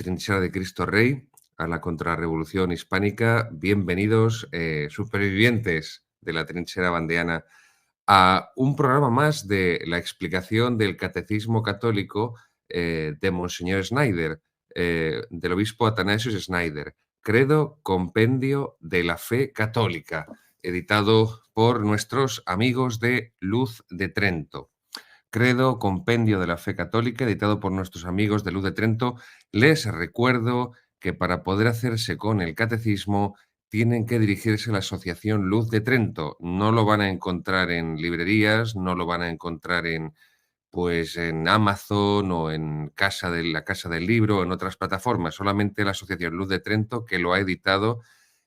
trinchera de Cristo Rey, a la contrarrevolución hispánica. Bienvenidos, supervivientes de la trinchera bandeana, a un programa más de la explicación del Catecismo Católico de Monseñor Schneider, del obispo Athanasius Schneider. Credo, compendio de la fe católica, editado por nuestros amigos de Luz de Trento. Credo, compendio de la fe católica, editado por nuestros amigos de Luz de Trento. Les recuerdo que para poder hacerse con el catecismo tienen que dirigirse a la asociación Luz de Trento. No lo van a encontrar en librerías, no lo van a encontrar en Amazon o en la Casa del Libro o en otras plataformas. Solamente la asociación Luz de Trento, que lo ha editado,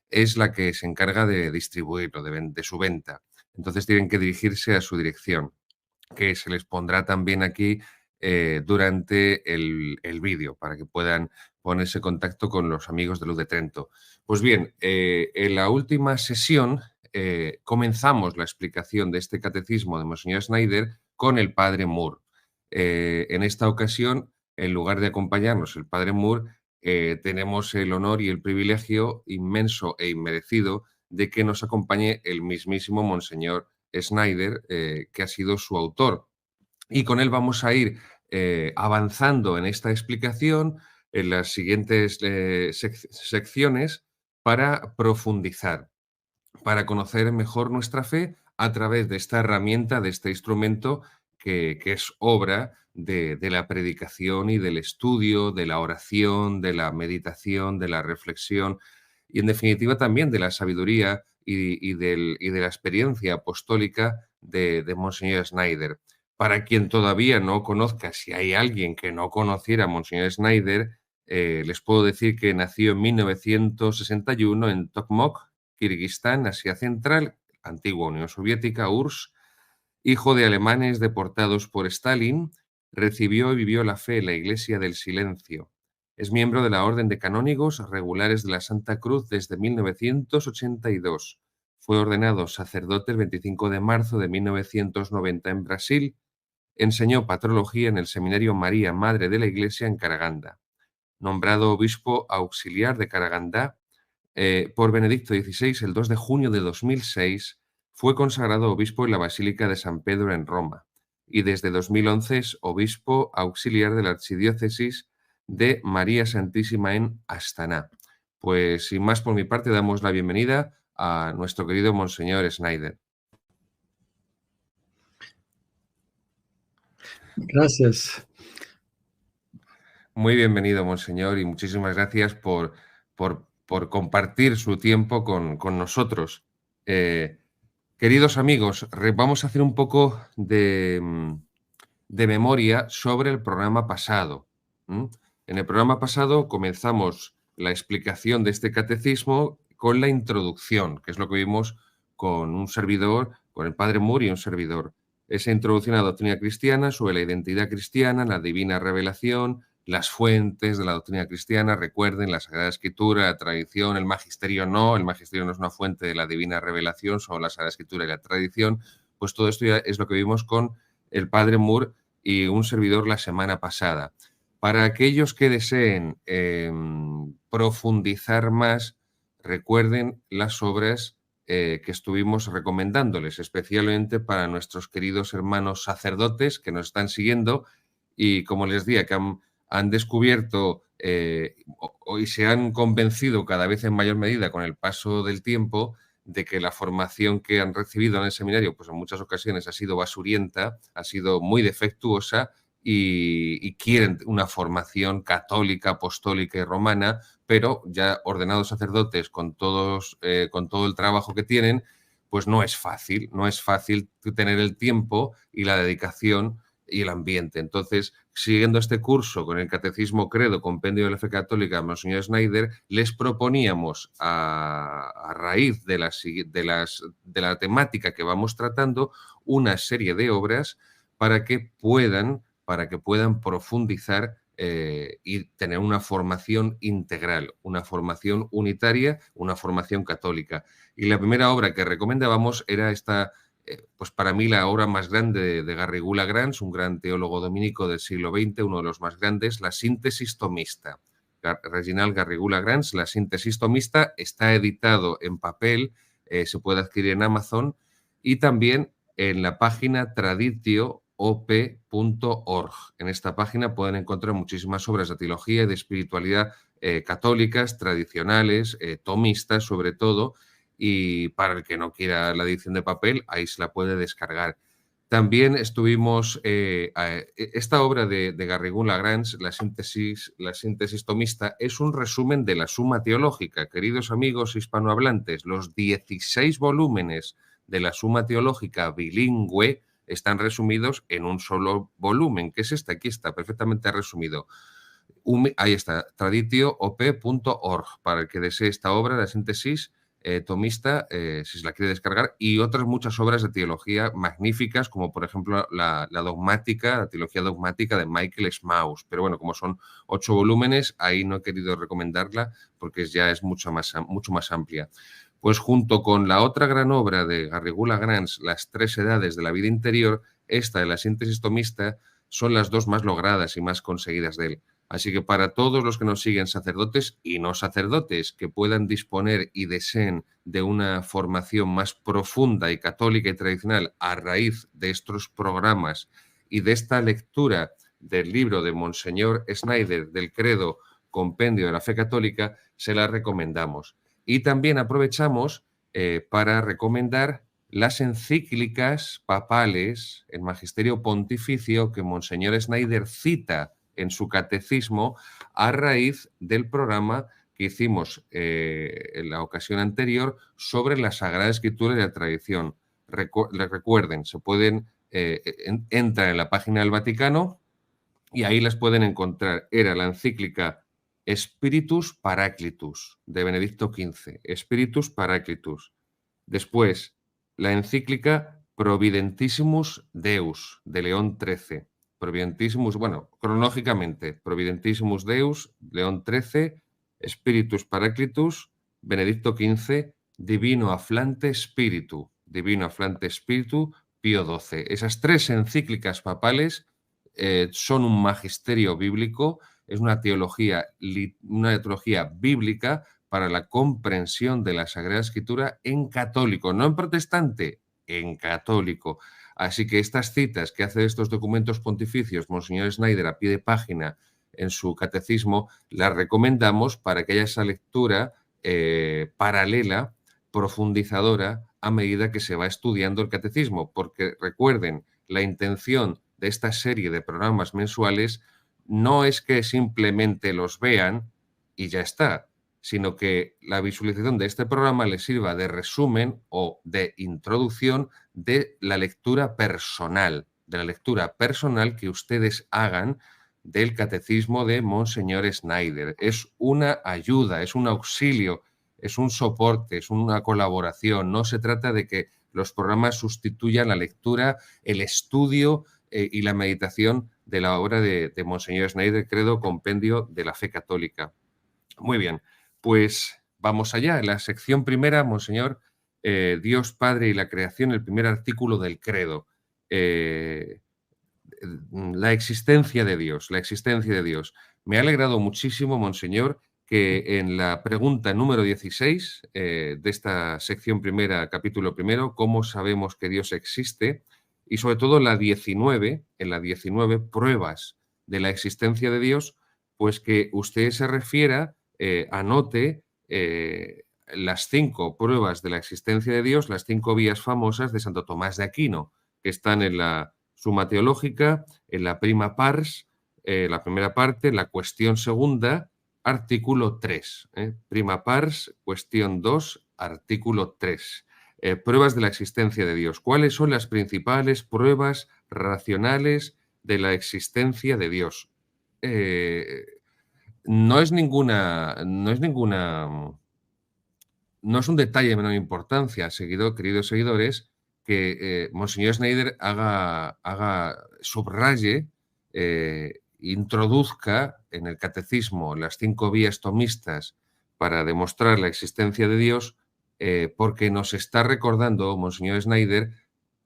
es la que se encarga de distribuirlo, de su venta. Entonces tienen que dirigirse a su dirección, que se les pondrá también aquí durante el vídeo, para que puedan ponerse en contacto con los amigos de Luz de Trento. Pues bien, en la última sesión comenzamos la explicación de este catecismo de Monseñor Schneider con el padre Moore. En esta ocasión, en lugar de acompañarnos el padre Moore, tenemos el honor y el privilegio inmenso e inmerecido de que nos acompañe el mismísimo Monseñor Schneider, que ha sido su autor. Y con él vamos a ir avanzando en esta explicación en las siguientes secciones para profundizar, para conocer mejor nuestra fe a través de esta herramienta, de este instrumento que es obra de la predicación y del estudio, de la oración, de la meditación, de la reflexión y, en definitiva, también de la sabiduría y de la experiencia apostólica de Monseñor Schneider. Para quien todavía no conozca, si hay alguien que no conociera a Monseñor Schneider, les puedo decir que nació en 1961 en Tokmok, Kirguistán, Asia Central, antigua Unión Soviética, URSS. Hijo de alemanes deportados por Stalin, recibió y vivió la fe en la Iglesia del Silencio. Es miembro de la Orden de Canónigos Regulares de la Santa Cruz desde 1982. Fue ordenado sacerdote el 25 de marzo de 1990 en Brasil. Enseñó patrología en el Seminario María, Madre de la Iglesia, en Karagandá. Nombrado obispo auxiliar de Karagandá por Benedicto XVI el 2 de junio de 2006, fue consagrado obispo en la Basílica de San Pedro en Roma y desde 2011 es obispo auxiliar de la Archidiócesis de María Santísima en Astaná. Pues sin más por mi parte, damos la bienvenida a nuestro querido Monseñor Schneider. Gracias. Muy bienvenido, Monseñor, y muchísimas gracias por compartir su tiempo con nosotros. Queridos amigos, vamos a hacer un poco de memoria sobre el programa pasado. En el programa pasado comenzamos la explicación de este catecismo con la introducción, que es lo que vimos con un servidor, con el padre Moore y un servidor. Esa introducción a la doctrina cristiana sobre la identidad cristiana, la divina revelación, las fuentes de la doctrina cristiana. Recuerden, la Sagrada Escritura, la tradición, el magisterio no es una fuente de la divina revelación, solo la Sagrada Escritura y la tradición. Pues todo esto ya es lo que vimos con el padre Moore y un servidor la semana pasada. Para aquellos que deseen profundizar más, recuerden las obras que estuvimos recomendándoles, especialmente para nuestros queridos hermanos sacerdotes que nos están siguiendo y, como les decía, que han descubierto y se han convencido cada vez en mayor medida con el paso del tiempo de que la formación que han recibido en el seminario, pues en muchas ocasiones ha sido basurienta, ha sido muy defectuosa y quieren una formación católica, apostólica y romana, pero ya ordenados sacerdotes con todo el trabajo que tienen, pues no es fácil tener el tiempo y la dedicación y el ambiente. Entonces, siguiendo este curso con el Catecismo Credo, Compendio de la Fe Católica de Monseñor Schneider, les proponíamos, a raíz de la temática que vamos tratando, una serie de obras para que puedan profundizar y tener una formación integral, una formación unitaria, una formación católica. Y la primera obra que recomendábamos era esta, pues para mí la obra más grande de Garrigou-Lagrange, un gran teólogo dominico del siglo XX, uno de los más grandes, la Síntesis Tomista. Reginald Garrigula Grans, la síntesis tomista, está editado en papel, se puede adquirir en Amazon y también en la página traditioop.org. En esta página pueden encontrar muchísimas obras de teología y de espiritualidad católicas, tradicionales, tomistas sobre todo, y para el que no quiera la edición de papel, ahí se la puede descargar. También estuvimos, esta obra de Garrigou Lagrange, la síntesis tomista, es un resumen de la Suma Teológica. Queridos amigos hispanohablantes, los 16 volúmenes de la Suma Teológica bilingüe están resumidos en un solo volumen, que es este, aquí está, perfectamente resumido. Ahí está, traditioop.org, para el que desee esta obra, la síntesis tomista, si se la quiere descargar, y otras muchas obras de teología magníficas, como por ejemplo la dogmática, la teología dogmática de Michael Smaus. Pero bueno, como son 8 volúmenes, ahí no he querido recomendarla porque ya es mucho más amplia. Pues junto con la otra gran obra de Garrigou Lagrange, Las 3 edades de la vida interior, esta de la síntesis tomista son las dos más logradas y más conseguidas de él. Así que para todos los que nos siguen, sacerdotes y no sacerdotes, que puedan disponer y deseen de una formación más profunda y católica y tradicional a raíz de estos programas y de esta lectura del libro de Monseñor Snyder del Credo, Compendio de la Fe Católica, se la recomendamos. Y también aprovechamos para recomendar las encíclicas papales, el Magisterio Pontificio, que Monseñor Snyder cita en su catecismo a raíz del programa que hicimos en la ocasión anterior sobre la Sagrada Escritura y la tradición. Recuerden, se pueden entrar en la página del Vaticano y ahí las pueden encontrar. Era la encíclica Spiritus Paraclitus de Benedicto XV. Spiritus Paraclitus. Después, la encíclica Providentissimus Deus de León XIII. Providentissimus, bueno, cronológicamente, Providentissimus Deus, León XIII, Spiritus Paraclitus, Benedicto XV, Divino Afflante Spiritu, Pío XII. Esas 3 encíclicas papales son un magisterio bíblico, es una teología bíblica para la comprensión de la Sagrada Escritura en católico, no en protestante, en católico. Así que estas citas que hace de estos documentos pontificios Monseñor Snyder a pie de página en su catecismo, las recomendamos para que haya esa lectura paralela, profundizadora, a medida que se va estudiando el catecismo. Porque recuerden, la intención de esta serie de programas mensuales no es que simplemente los vean y ya está, sino que la visualización de este programa les sirva de resumen o de introducción de la lectura personal, que ustedes hagan del catecismo de Monseñor Snyder. Es una ayuda, es un auxilio, es un soporte, es una colaboración. No se trata de que los programas sustituyan la lectura, el estudio y la meditación de la obra de Monseñor Snyder, Credo, Compendio de la Fe Católica. Muy bien, pues vamos allá. En la sección primera, Monseñor, Dios Padre y la creación, el primer artículo del Credo. La existencia de Dios, Me ha alegrado muchísimo, Monseñor, que en la pregunta número 16 de esta sección primera, capítulo primero, ¿cómo sabemos que Dios existe? Y sobre todo en la 19, pruebas de la existencia de Dios, pues que usted se refiera, anote las 5 pruebas de la existencia de Dios, las 5 vías famosas de Santo Tomás de Aquino, que están en la Suma Teológica, en la Prima Pars, la primera parte, la cuestión segunda, artículo 3. Prima Pars, cuestión 2, artículo 3. Pruebas de la existencia de Dios. ¿Cuáles son las principales pruebas racionales de la existencia de Dios? No es un detalle de menor importancia, queridos seguidores, que Monseñor Snyder subraye, introduzca en el catecismo las 5 vías tomistas para demostrar la existencia de Dios, porque nos está recordando Monseñor Snyder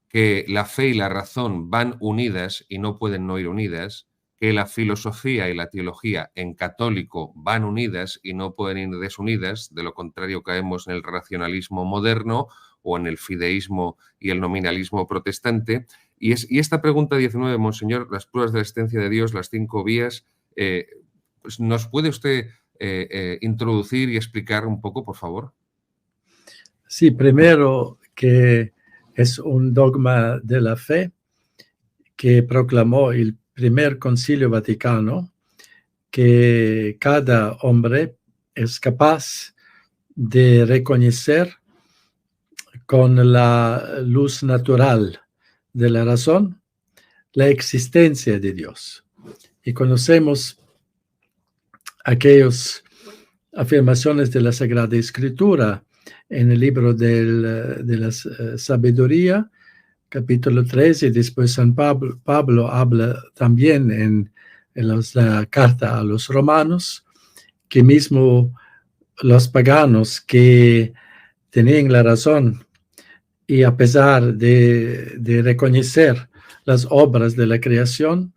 que la fe y la razón van unidas y no pueden no ir unidas, que la filosofía y la teología en católico van unidas y no pueden ir desunidas, de lo contrario caemos en el racionalismo moderno o en el fideísmo y el nominalismo protestante. Y esta pregunta 19, Monseñor, las pruebas de la existencia de Dios, las 5 vías, pues ¿nos puede usted introducir y explicar un poco, por favor? Sí, primero que es un dogma de la fe que proclamó el primer Concilio Vaticano, que cada hombre es capaz de reconocer con la luz natural de la razón la existencia de Dios. Y conocemos aquellas afirmaciones de la Sagrada Escritura en el libro de la sabiduría, capítulo 13, y después San Pablo habla también en la carta a los romanos, que mismo los paganos que tenían la razón y a pesar de reconocer las obras de la creación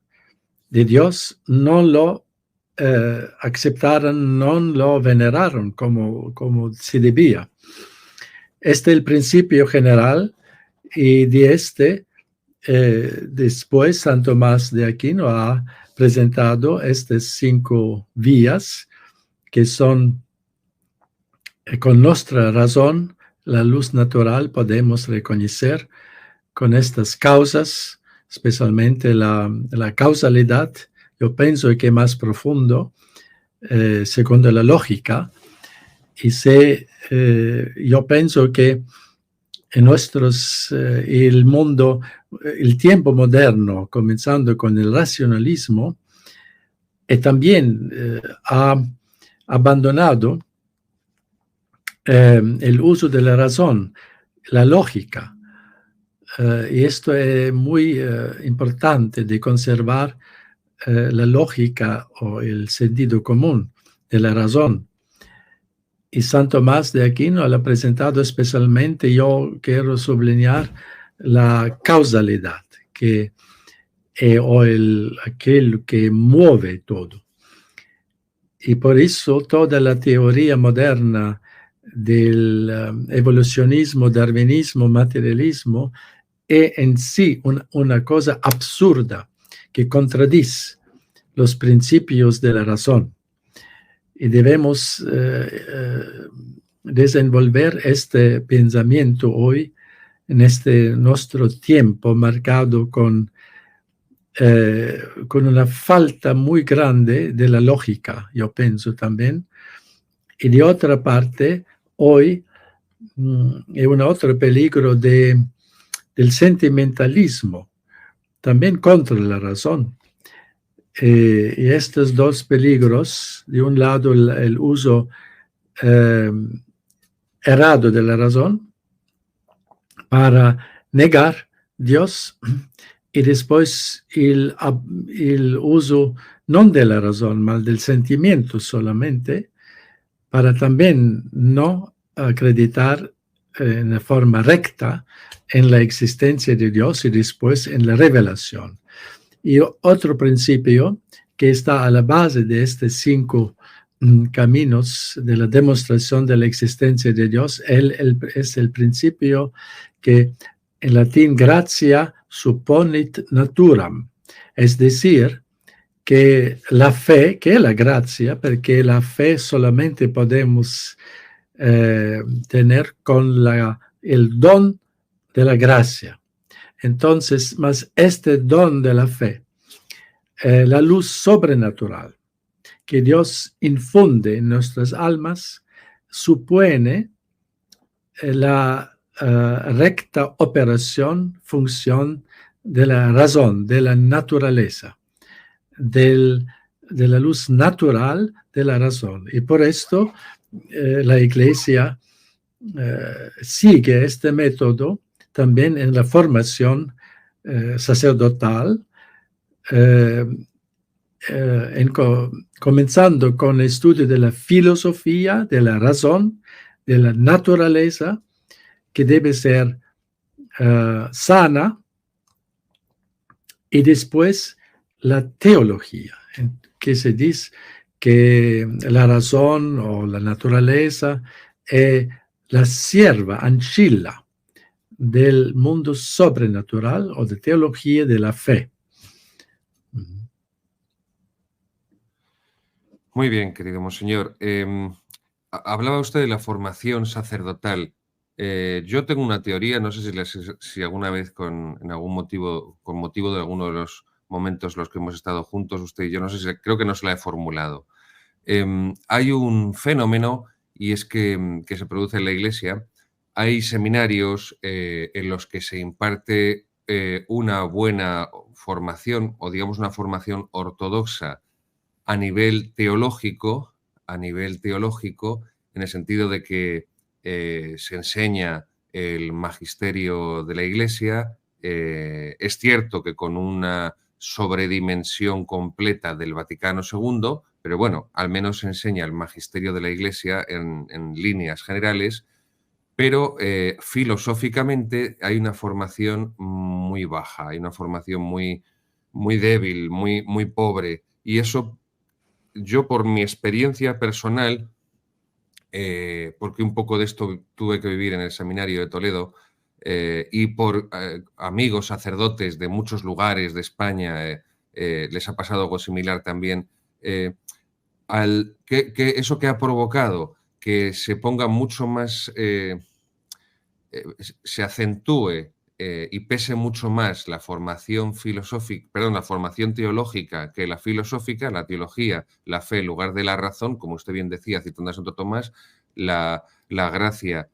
de Dios, no lo aceptaron, no lo veneraron como se debía. Este es el principio general, y de después San Tomás de Aquino ha presentado estas 5 vías que son, con nuestra razón, la luz natural, podemos reconocer con estas causas, especialmente la causalidad. Yo pienso que más profundo, según la lógica, y yo pienso que en el mundo, el tiempo moderno, comenzando con el racionalismo, también ha abandonado el uso de la razón, la lógica. Y esto es muy importante de conservar la lógica o el sentido común de la razón. Y San Tomás de Aquino lo ha presentado especialmente. Yo quiero subrayar la causalidad, que es aquel que mueve todo. Y por eso toda la teoría moderna del evolucionismo, darwinismo, materialismo, es en sí una cosa absurda que contradice los principios de la razón. Y debemos desenvolver este pensamiento hoy en nuestro tiempo marcado con una falta muy grande de la lógica, yo pienso también. Y de otra parte, hoy hay un otro peligro del sentimentalismo, también contra la razón. Y estos 2 peligros, de un lado el uso errado de la razón para negar Dios, y después el uso no de la razón, sino del sentimiento solamente, para también no acreditar en forma recta en la existencia de Dios y después en la revelación. Y otro principio que está a la base de estos 5 caminos de la demostración de la existencia de Dios es el principio que en latín gratia supponit naturam, es decir, que la fe, que es la gracia, porque la fe solamente podemos tener con el don de la gracia. Entonces, más este don de la fe, la luz sobrenatural que Dios infunde en nuestras almas, supone la recta operación, función de la razón, de la naturaleza, de la luz natural de la razón. Y por esto la Iglesia sigue este método también en la formación sacerdotal, comenzando con el estudio de la filosofía, de la razón, de la naturaleza, que debe ser sana, y después la teología, que se dice que la razón o la naturaleza è la sierva ancilla del mundo sobrenatural o de teología de la fe. Muy bien, querido monseñor. Hablaba usted de la formación sacerdotal. Yo tengo una teoría, no sé si alguna vez con motivo de alguno de los momentos en los que hemos estado juntos, usted y yo, no sé si creo que no se la he formulado. Hay un fenómeno y es que se produce en la Iglesia. Hay seminarios en los que se imparte una buena formación o digamos una formación ortodoxa a nivel teológico, en el sentido de que se enseña el magisterio de la Iglesia. Es cierto que con una sobredimensión completa del Vaticano II, pero bueno, al menos se enseña el magisterio de la Iglesia en líneas generales, pero filosóficamente hay una formación muy baja, hay una formación muy, muy débil, muy, muy pobre, y eso yo por mi experiencia personal, porque un poco de esto tuve que vivir en el seminario de Toledo, y por amigos sacerdotes de muchos lugares de España, les ha pasado algo similar también, eso que ha provocado que se ponga mucho más, se acentúe y pese mucho más la formación filosófica, perdón, la formación teológica que la filosófica, la teología, la fe en lugar de la razón, como usted bien decía, citando a Santo Tomás, la gracia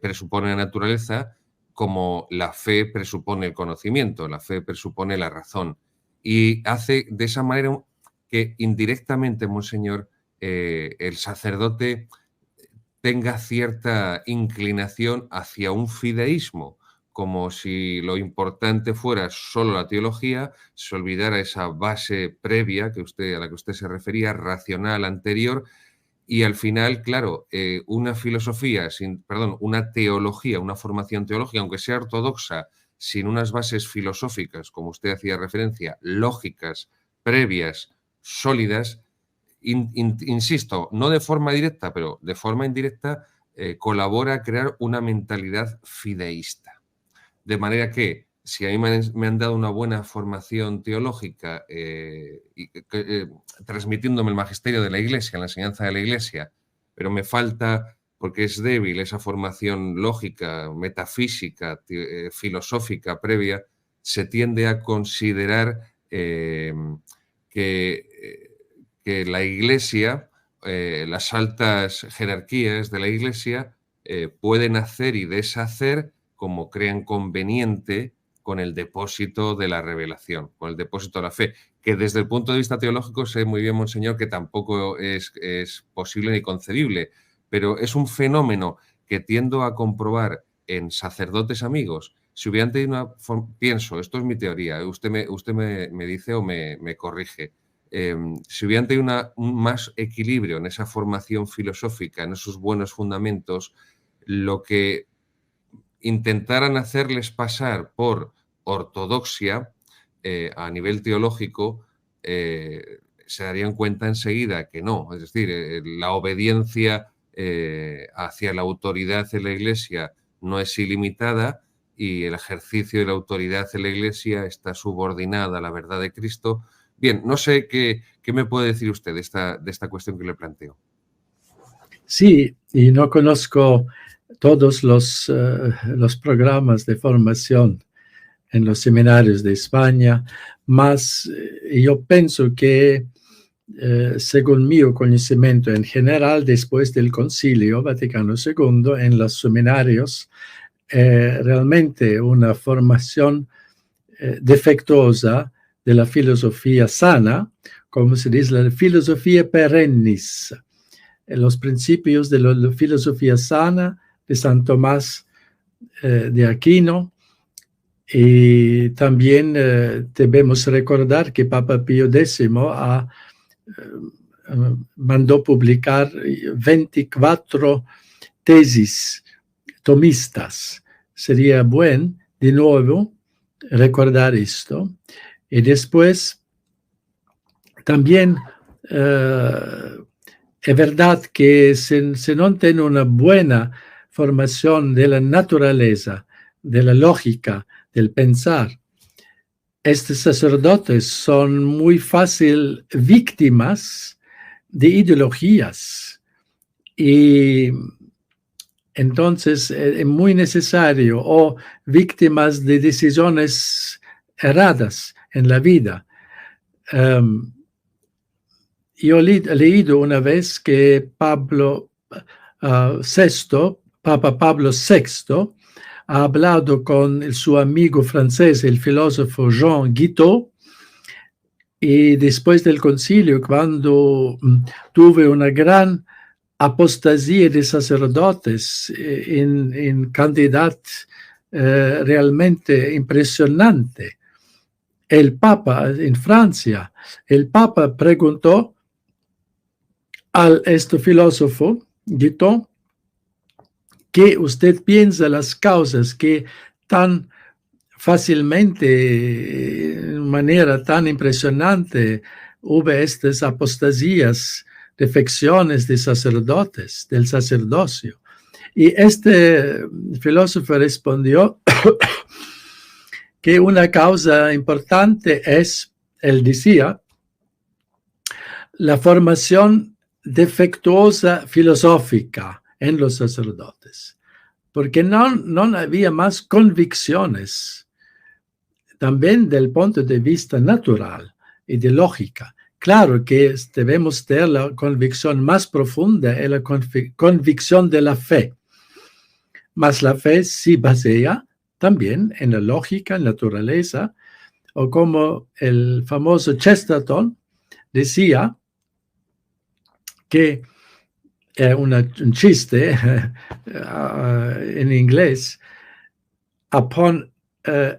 presupone la naturaleza, como la fe presupone el conocimiento, la fe presupone la razón. Y hace de esa manera que indirectamente, monseñor, el sacerdote tenga cierta inclinación hacia un fideísmo, como si lo importante fuera solo la teología, se olvidara esa base previa a la que usted se refería, racional anterior, y al final, claro, una teología, una formación teológica, aunque sea ortodoxa, sin unas bases filosóficas, como usted hacía referencia, lógicas, previas, sólidas, insisto, no de forma directa, pero de forma indirecta, colabora a crear una mentalidad fideísta. De manera que, si a mí me han dado una buena formación teológica, transmitiéndome el magisterio de la Iglesia, la enseñanza de la Iglesia, pero me falta, porque es débil, esa formación lógica, metafísica, filosófica previa, se tiende a considerar que la Iglesia, las altas jerarquías de la Iglesia, pueden hacer y deshacer como crean conveniente con el depósito de la revelación, con el depósito de la fe, que desde el punto de vista teológico sé muy bien, monseñor, que tampoco es posible ni concebible, pero es un fenómeno que tiendo a comprobar en sacerdotes amigos. Si hubieran tenido pienso, esto es mi teoría, usted me dice o me corrige, si hubieran tenido un más equilibrio en esa formación filosófica, en esos buenos fundamentos, lo que intentaran hacerles pasar por ortodoxia a nivel teológico, se darían cuenta enseguida que no. Es decir, la obediencia hacia la autoridad de la Iglesia no es ilimitada y el ejercicio de la autoridad de la Iglesia está subordinada a la verdad de Cristo. Bien, no sé qué me puede decir usted de esta cuestión que le planteo. Sí, y no conozco todos los programas de formación en los seminarios de España, mas yo pienso que, según mi conocimiento en general, después del Concilio Vaticano II, en los seminarios, realmente una formación defectuosa de la filosofía sana, como se dice, la filosofía perennis, los principios de la filosofía sana de San Tomás de Aquino. Y también debemos recordar que Papa Pío X mandó publicar 24 tesis tomistas. Sería bueno, de nuevo, recordar esto. Y después También è verdad che se non tiene una buena formación de la naturaleza, de la lógica, del pensar, estos sacerdotes son muy fácil víctimas de ideologías y entonces es muy necesario o víctimas de decisiones erradas en la vida. Yo he leído una vez que Papa Pablo VI, ha hablado con su amigo francés, el filósofo Jean Guiteau, y después del concilio, cuando tuve una gran apostasía de sacerdotes en cantidad realmente impresionante, el Papa en Francia, el Papa preguntó a este filósofo, Guiteau, ¿qué usted piensa las causas que tan fácilmente, de manera tan impresionante, hubo estas apostasías, defecciones de sacerdotes, del sacerdocio? Y este filósofo respondió que una causa importante es, él decía, la formación defectuosa filosófica en los sacerdotes, porque no había más convicciones, también del punto de vista natural y de lógica. Claro que debemos tener la convicción más profunda, es la convicción de la fe, mas la fe se basea también en la lógica, naturaleza, o como el famoso Chesterton decía, que un chiste en inglés, upon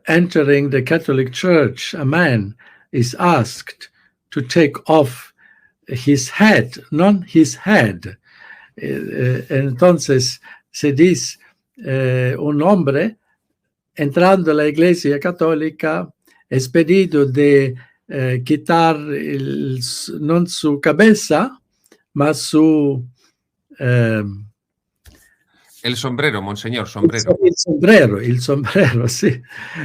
entering the Catholic Church, a man is asked to take off his head, not his head. Entonces se dice, un hombre entrando a la Iglesia Católica es pedido de quitar no su cabeza, mas su... el sombrero, monseñor, sombrero. El sombrero, sí.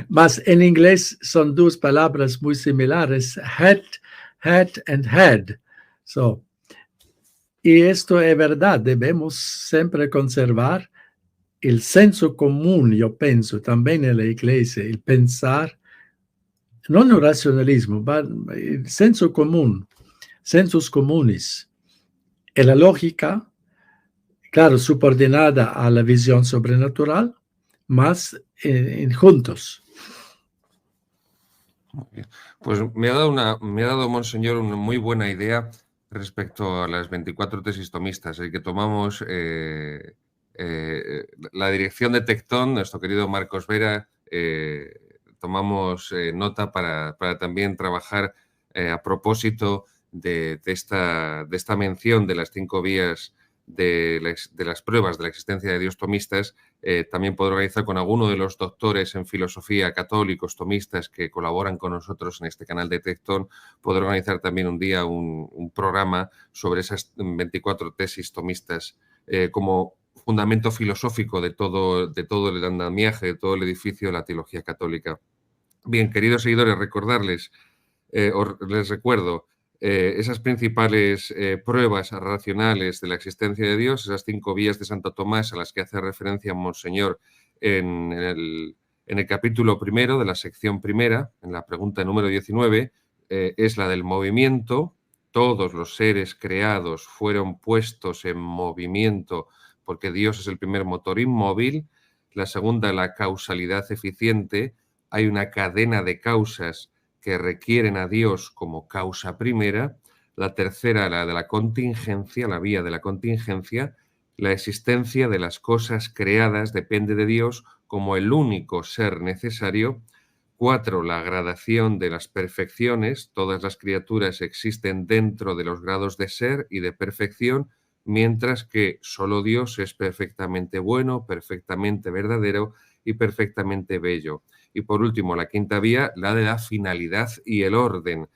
Mas en inglés son dos palabras muy similares, head and head. So, y esto es verdad, debemos siempre conservar el senso común, yo pienso, también en la iglesia, el pensar, no el racionalismo, pero el senso común, sensos comunes, y la lógica, claro, subordinada a la visión sobrenatural, más juntos. Pues me ha dado, monseñor, una muy buena idea respecto a las 24 tesis tomistas, el que tomamos la dirección de Tectón, nuestro querido Marcos Vera, tomamos nota para también trabajar a propósito de esta mención de las 5 vías de las pruebas de la existencia de Dios tomistas. También poder organizar con alguno de los doctores en filosofía católicos tomistas que colaboran con nosotros en este canal de Tectón, poder organizar también un día un programa sobre esas 24 tesis tomistas como fundamento filosófico de todo el andamiaje, de todo el edificio de la teología católica. Bien, queridos seguidores, les recuerdo esas principales pruebas racionales de la existencia de Dios, esas 5 vías de Santo Tomás a las que hace referencia Monseñor en el capítulo primero de la sección primera, en la pregunta número 19, es la del movimiento. Todos los seres creados fueron puestos en movimiento porque Dios es el primer motor inmóvil. La segunda, la causalidad eficiente. Hay una cadena de causas que requieren a Dios como causa primera. La tercera, la de la contingencia, la vía de la contingencia. La existencia de las cosas creadas depende de Dios como el único ser necesario. 4, la gradación de las perfecciones. Todas las criaturas existen dentro de los grados de ser y de perfección, mientras que solo Dios es perfectamente bueno, perfectamente verdadero y perfectamente bello. Y por último, la 5ª vía, la de la finalidad y el orden.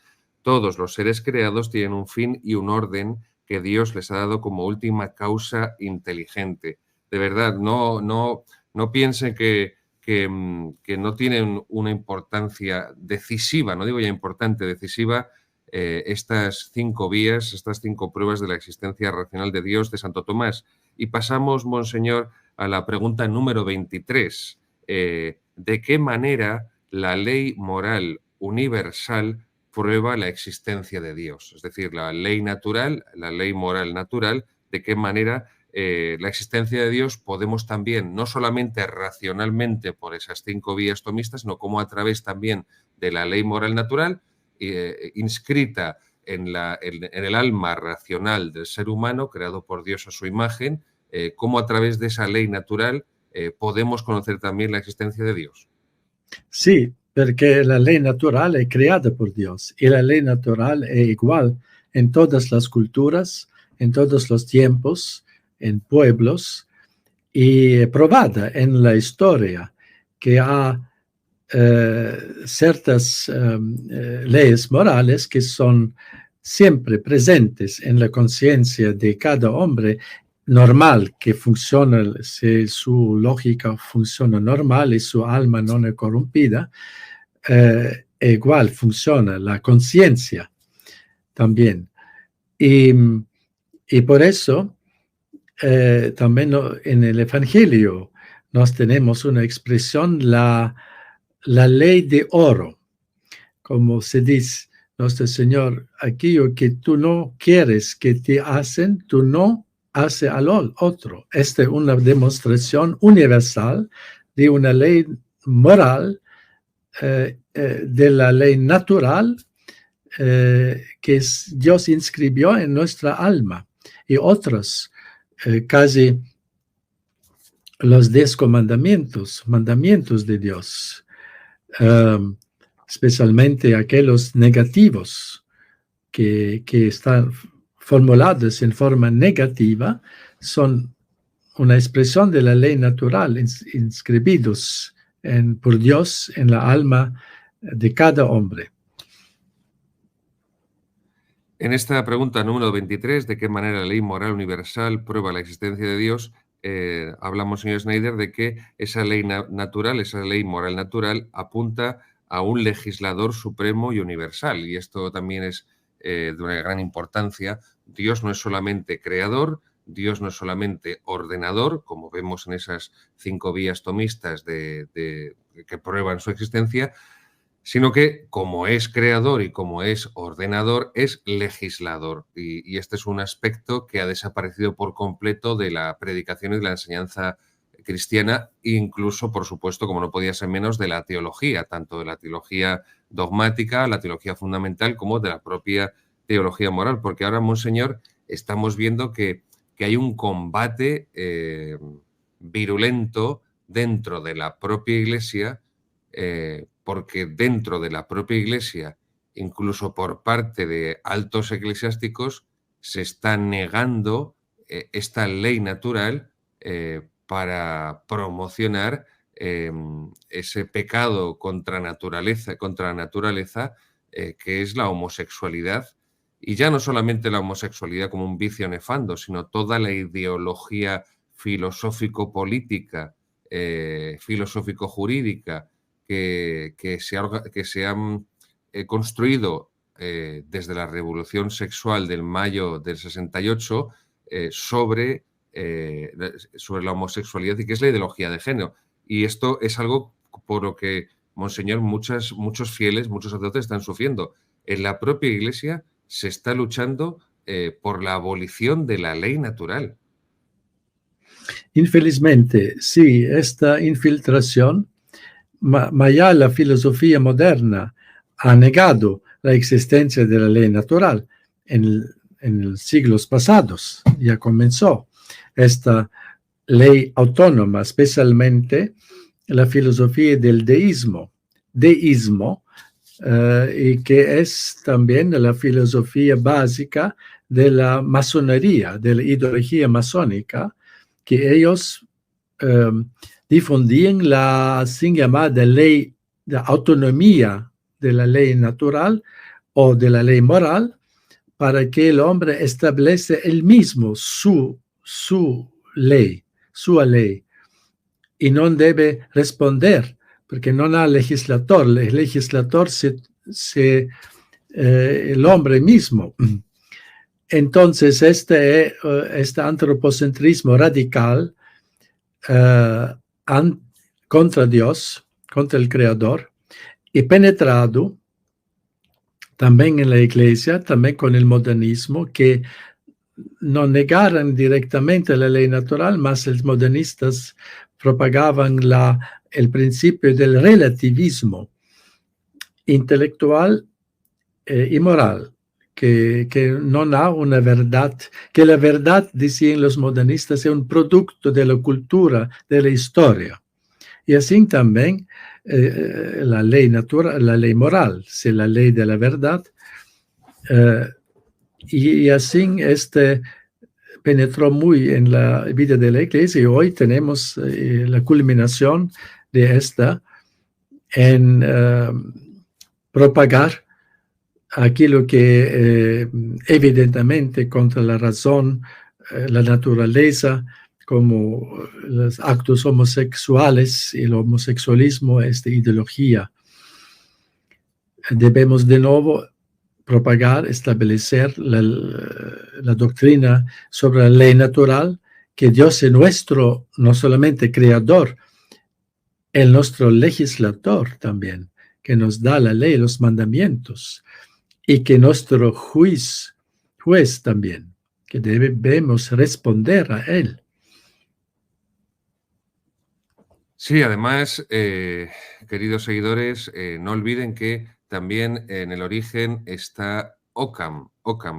Todos los seres creados tienen un fin y un orden que Dios les ha dado como última causa inteligente. De verdad, no piensen que no tienen una importancia decisiva, no digo ya importante, decisiva, estas 5 vías, estas 5 pruebas de la existencia racional de Dios de Santo Tomás. Y pasamos, Monseñor, a la pregunta número 23. ¿De qué manera la ley moral universal prueba la existencia de Dios? Es decir, la ley natural, la ley moral natural, ¿de qué manera la existencia de Dios podemos también, no solamente racionalmente por esas 5 vías tomistas, sino como a través también de la ley moral natural, inscrita en el alma racional del ser humano, creado por Dios a su imagen, cómo a través de esa ley natural podemos conocer también la existencia de Dios? Sì, perché la ley natural è creada por Dios y la ley natural es igual en todas las culturas, en todos los tiempos, en pueblos y probada en la historia que ha ciertas leyes morales que son siempre presentes en la conciencia de cada hombre normal, que funciona, si su lógica funciona normal y su alma no es corrompida, igual funciona la conciencia también. Y por eso también en el Evangelio nos tenemos una expresión, la ley de oro, como se dice, nuestro Señor, aquello que tú no quieres que te hacen, tú no haces al otro. Esta es una demostración universal de una ley moral, de la ley natural que Dios inscribió en nuestra alma. Y otros, casi los 10 mandamientos de Dios, especialmente aquellos negativos que están formulados en forma negativa, son una expresión de la ley natural, inscribidos por Dios en la alma de cada hombre. En esta pregunta número 23, ¿de qué manera la ley moral universal prueba la existencia de Dios? Hablamos, señor Schneider, de que esa ley natural, esa ley moral natural, apunta a un legislador supremo y universal. Y esto también es de una gran importancia. Dios no es solamente creador, Dios no es solamente ordenador, como vemos en esas 5 vías tomistas que prueban su existencia, sino que como es creador y como es ordenador, es legislador. Y este es un aspecto que ha desaparecido por completo de la predicación y de la enseñanza cristiana, incluso, por supuesto, como no podía ser menos, de la teología, tanto de la teología dogmática, la teología fundamental, como de la propia teología moral. Porque ahora, Monseñor, estamos viendo que hay un combate virulento dentro de la propia Iglesia, porque dentro de la propia Iglesia, incluso por parte de altos eclesiásticos, se está negando esta ley natural para promocionar ese pecado contra la naturaleza, que es la homosexualidad. Y ya no solamente la homosexualidad como un vicio nefando, sino toda la ideología filosófico-política, filosófico-jurídica, que se han construido desde la revolución sexual del mayo del 68 sobre la homosexualidad, y que es la ideología de género. Y esto es algo por lo que, Monseñor, muchos fieles, muchos sacerdotes están sufriendo. En la propia Iglesia se está luchando por la abolición de la ley natural. Infelizmente, sí, esta infiltración, ma ya la filosofía moderna ha negado la existencia de la ley natural. En los siglos pasados ya comenzó esta ley autónoma, especialmente la filosofía del deísmo, y que es también la filosofía básica de la masonería, de la ideología masónica, que ellos difundían la sin llamada ley de autonomía de la ley natural, o de la ley moral, para que el hombre establece él mismo su ley, y no debe responder, porque no hay legislador. El legislador el hombre mismo. Entonces, este antropocentrismo radical contra Dios, contra el Creador, y penetrado también en la Iglesia, también con el modernismo, que no negaran directamente la ley natural, mas los modernistas propagaban el principio del relativismo intelectual y moral, que no hay una verdad, que la verdad, decían los modernistas, es un producto de la cultura, de la historia. Y así también la ley natural, la ley moral, es la ley de la verdad. Y así penetró muy en la vida de la Iglesia, y hoy tenemos la culminación de esta en propagar aquello que evidentemente contra la razón, la naturaleza, como los actos homosexuales y el homosexualismo es de ideología. Debemos de nuevo propagar, establecer la doctrina sobre la ley natural, que Dios es nuestro, no solamente creador, es nuestro legislador también, que nos da la ley, los mandamientos, y que nuestro juez también, que debemos responder a él. Sí, además, queridos seguidores, no olviden que también en el origen está Occam,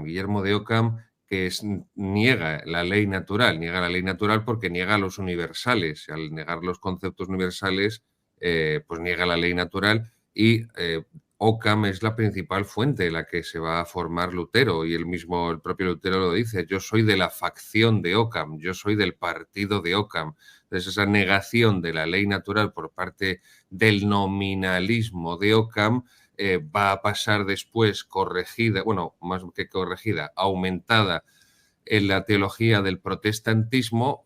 Guillermo de Occam, que niega la ley natural porque niega los universales. Al negar los conceptos universales, pues niega la ley natural, y Occam es la principal fuente en la que se va a formar Lutero, y el propio Lutero lo dice: yo soy de la facción de Occam, yo soy del partido de Occam. Entonces, esa negación de la ley natural por parte del nominalismo de Occam va a pasar después corregida, bueno, más que corregida, aumentada en la teología del protestantismo,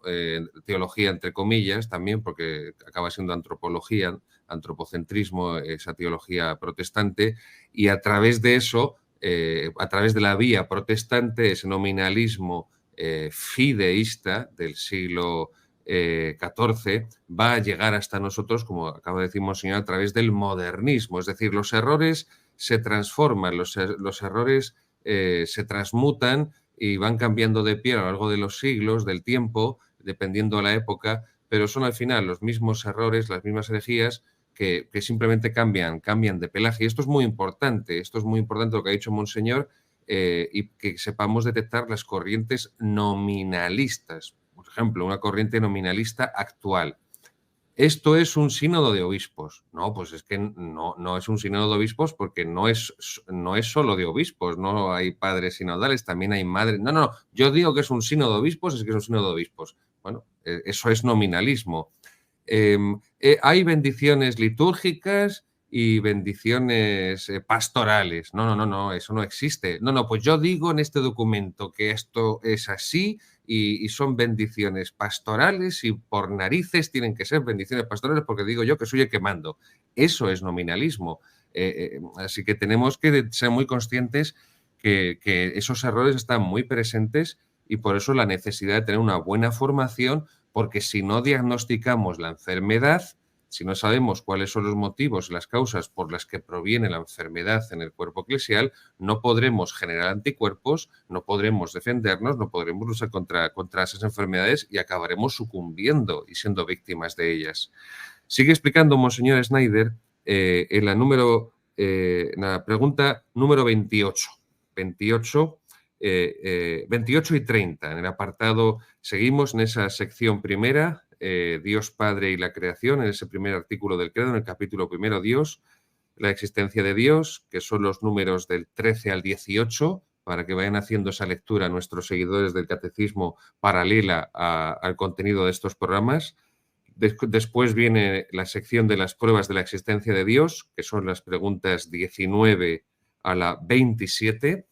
teología entre comillas también, porque acaba siendo antropología, antropocentrismo, esa teología protestante, y a través de eso, a través de la vía protestante, ese nominalismo fideísta del siglo XIV va a llegar hasta nosotros, como acaba de decir Monseñor, a través del modernismo. Es decir, los errores se transforman, los errores se transmutan y van cambiando de pie a lo largo de los siglos, del tiempo, dependiendo de la época, pero son al final los mismos errores, las mismas herejías que simplemente cambian de pelaje. Y esto es muy importante lo que ha dicho Monseñor, y que sepamos detectar las corrientes nominalistas. Por ejemplo, una corriente nominalista actual. ¿Esto es un sínodo de obispos? No, pues es que no es un sínodo de obispos, porque no es solo de obispos, no hay padres sinodales, también hay madres. No, yo digo que es un sínodo de obispos, es que es un sínodo de obispos. Bueno, eso es nominalismo. Hay bendiciones litúrgicas y bendiciones pastorales. No, eso no existe. No, pues yo digo en este documento que esto es así, y son bendiciones pastorales, y por narices tienen que ser bendiciones pastorales porque digo yo que soy el que mando. Eso es nominalismo. Así que tenemos que ser muy conscientes que esos errores están muy presentes, y por eso la necesidad de tener una buena formación, porque si no diagnosticamos la enfermedad, si no sabemos cuáles son los motivos, las causas por las que proviene la enfermedad en el cuerpo eclesial, no podremos generar anticuerpos, no podremos defendernos, no podremos luchar contra esas enfermedades, y acabaremos sucumbiendo y siendo víctimas de ellas. Sigue explicando Monseñor Schneider en la pregunta número 28 y 30, en el apartado, seguimos en esa sección primera, Dios Padre y la creación, en ese primer artículo del credo, en el capítulo primero, Dios, la existencia de Dios, que son los números del 13 al 18, para que vayan haciendo esa lectura nuestros seguidores del catecismo paralela al contenido de estos programas. Después viene la sección de las pruebas de la existencia de Dios, que son las preguntas 19 a la 27,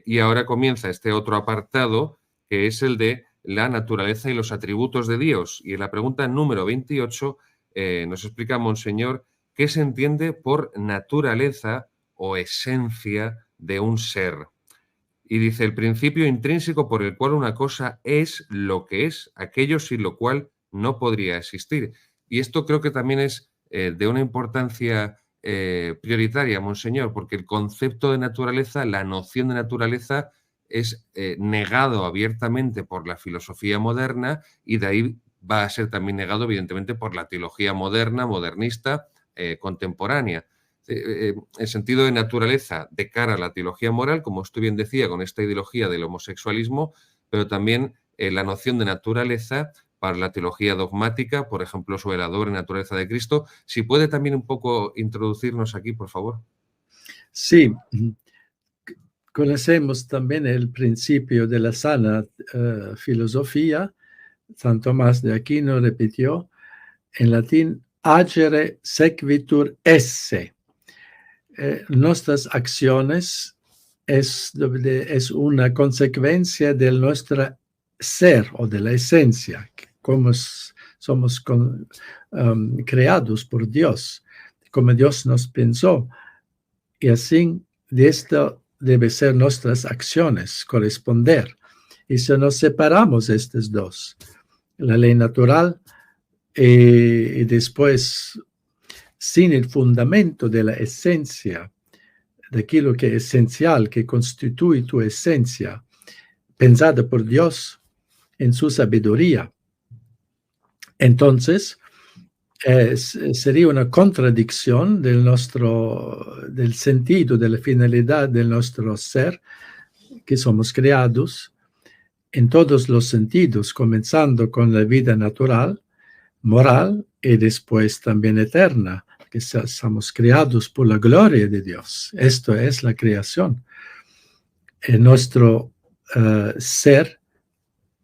y ahora comienza este otro apartado, que es el de la naturaleza y los atributos de Dios. Y en la pregunta número 28 nos explica Monseñor qué se entiende por naturaleza o esencia de un ser. Y dice, el principio intrínseco por el cual una cosa es lo que es, aquello sin lo cual no podría existir. Y esto creo que también es de una importancia prioritaria, Monseñor, porque el concepto de naturaleza, la noción de naturaleza, es negado abiertamente por la filosofía moderna, y de ahí va a ser también negado, evidentemente, por la teología moderna, modernista, contemporánea. El sentido de naturaleza de cara a la teología moral, como usted bien decía, con esta ideología del homosexualismo, pero también la noción de naturaleza para la teología dogmática, por ejemplo, sobre la doble naturaleza de Cristo. Si puede también un poco introducirnos aquí, por favor. Sí, conocemos también el principio de la sana filosofía. San Tomás de Aquino repitió en latín, agere sequitur esse. Nuestras acciones es una consecuencia de nuestro ser o de la esencia, como somos creados por Dios, como Dios nos pensó. Y así de esto debe ser nuestras acciones, corresponder. Y si nos separamos estos dos, la ley natural y después sin el fundamento de la esencia, de aquello que es esencial, que constituye tu esencia, pensada por Dios en su sabiduría. Entonces, sería una contradicción del sentido, de la finalidad de nuestro ser, que somos creados en todos los sentidos, comenzando con la vida natural, moral y después también eterna, que somos creados por la gloria de Dios. Esto es la creación. Nuestro ser,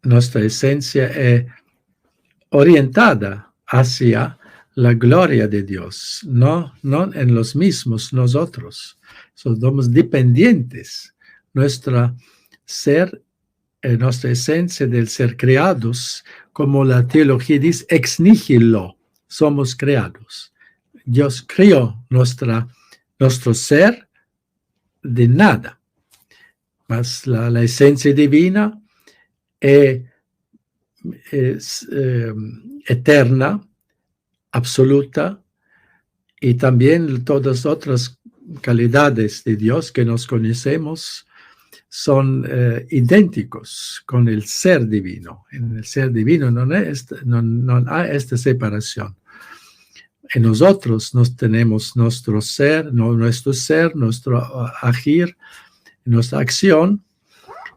nuestra esencia es orientada hacia la gloria de Dios, no en los mismos nosotros. Somos dependientes. Nuestro ser, nuestra esencia del ser creados, como la teología dice, ex nihilo, somos creados. Dios creó nuestro ser de nada, mas la esencia divina es eterna, absoluta, y también todas las otras calidades de Dios que nos conocemos son idénticos con el ser divino. En el ser divino no hay esta separación. En nosotros tenemos nuestro ser, nuestro agir, nuestra acción.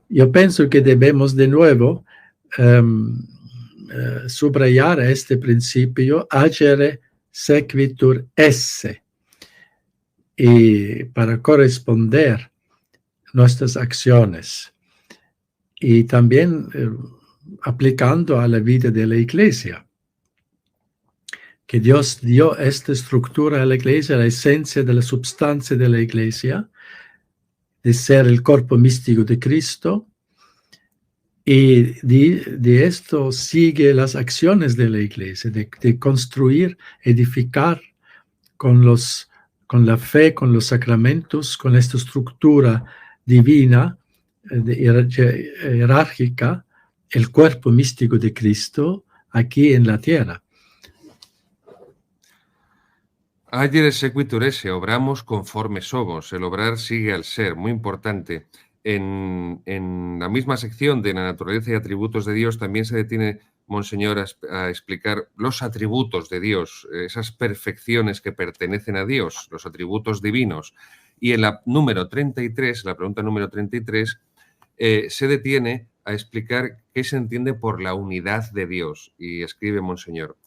Yo pienso que debemos de nuevo subrayar este principio, agere sequitur esse, y para corresponder nuestras acciones, y también aplicando a la vida de la iglesia, que Dios dio esta estructura a la iglesia, la esencia de la substancia de la iglesia, de ser el cuerpo místico de Cristo, y de esto sigue las acciones de la iglesia, de construir, edificar con la fe, con los sacramentos, con esta estructura divina, jerárquica, el cuerpo místico de Cristo aquí en la tierra. Agere sequitur esse, obramos conforme somos. El obrar sigue al ser, muy importante. En la misma sección de la naturaleza y atributos de Dios también se detiene Monseñor a explicar los atributos de Dios, esas perfecciones que pertenecen a Dios, los atributos divinos. Y en la número 33, la pregunta número 33, se detiene a explicar qué se entiende por la unidad de Dios. Y escribe Monseñor: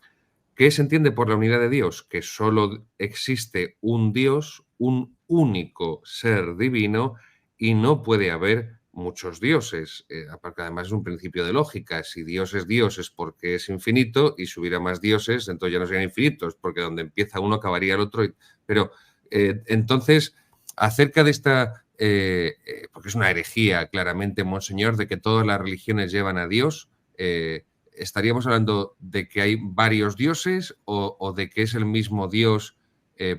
¿qué se entiende por la unidad de Dios? Que solo existe un Dios, un único ser divino, y no puede haber muchos dioses. Aparte, además, es un principio de lógica. Si Dios es porque es infinito, y si hubiera más dioses, entonces ya no serían infinitos, porque donde empieza uno acabaría el otro. Pero entonces, acerca de esta, porque es una herejía claramente, Monseñor, de que todas las religiones llevan a Dios. ¿Estaríamos hablando de que hay varios dioses o de que es el mismo Dios,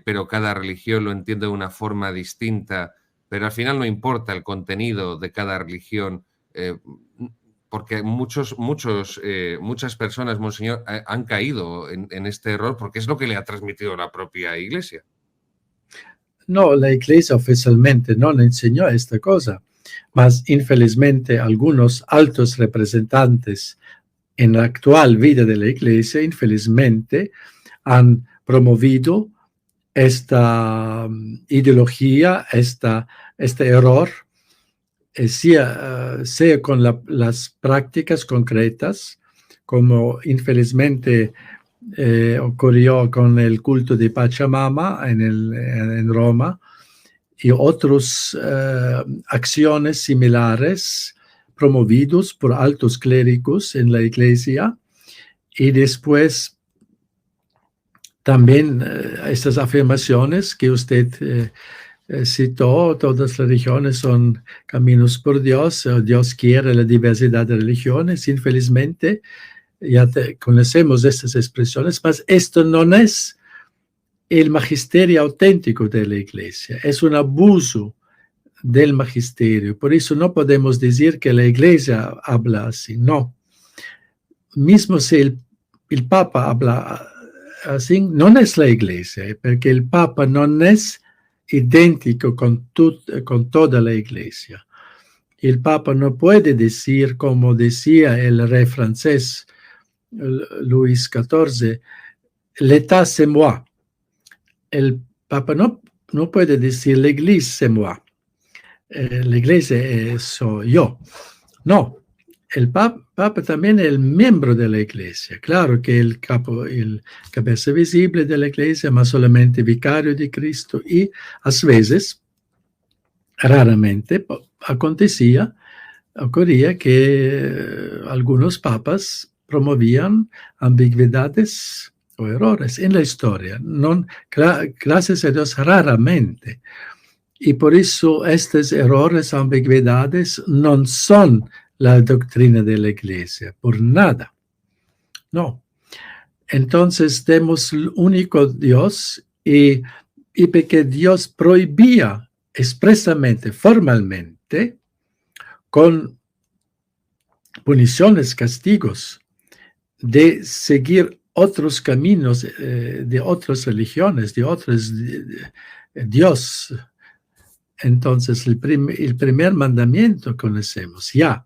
pero cada religión lo entiende de una forma distinta, pero al final no importa el contenido de cada religión? Porque muchas personas, Monseñor, han caído en este error porque es lo que le ha transmitido la propia Iglesia. No, la Iglesia oficialmente no enseñó esta cosa, mas infelizmente algunos altos representantes en la actual vida de la Iglesia, infelizmente, han promovido esta ideología, este error, sea con las prácticas concretas, como infelizmente ocurrió con el culto de Pachamama en Roma, y otras acciones similares promovidos por altos clérigos en la Iglesia, y después también estas afirmaciones que usted citó: todas las religiones son caminos por Dios, Dios quiere la diversidad de religiones. Infelizmente, ya conocemos estas expresiones, mas esto no es el magisterio auténtico de la Iglesia, es un abuso del magisterio. Por eso no podemos decir que la Iglesia habla así, no. Mismo si el Papa habla así, no es la Iglesia, porque el Papa no es idéntico con toda la Iglesia. El Papa no puede decir, como decía el rey francés Luis XIV, l'état c'est moi. El Papa no puede decir la Iglesia c'est moi. La Iglesia soy yo. No, el Papa también es el miembro de la Iglesia. Claro que el cabeza visible de la Iglesia, mas solamente vicario de Cristo, y a veces, raramente, ocurría que algunos papas promovían ambigüedades o errores en la historia. Gracias a Dios, raramente. Y por eso estos errores, ambigüedades, no son la doctrina de la Iglesia, por nada. No. Entonces tenemos el único Dios, y porque Dios prohibía expresamente, formalmente, con puniciones, castigos, de seguir otros caminos de otras religiones, de otros Dios. Entonces el primer mandamiento conocemos ya.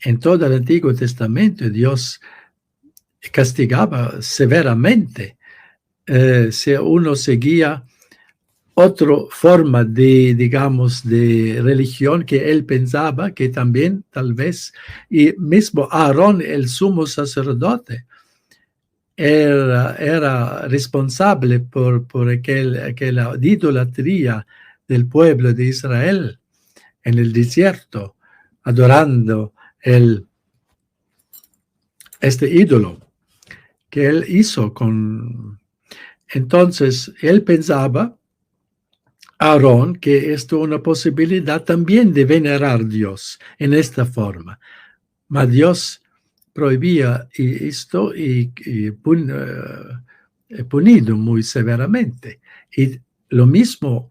En todo el Antiguo Testamento Dios castigaba severamente si uno seguía otra forma de, digamos, de religión que él pensaba que también, tal vez, y mismo Aarón, el sumo sacerdote, era responsable por aquella idolatría del pueblo de Israel en el desierto, adorando este ídolo que él hizo Entonces, él pensaba, Aarón, que esto es una posibilidad también de venerar a Dios en esta forma. Mas Dios prohibía esto y punido muy severamente. Y lo mismo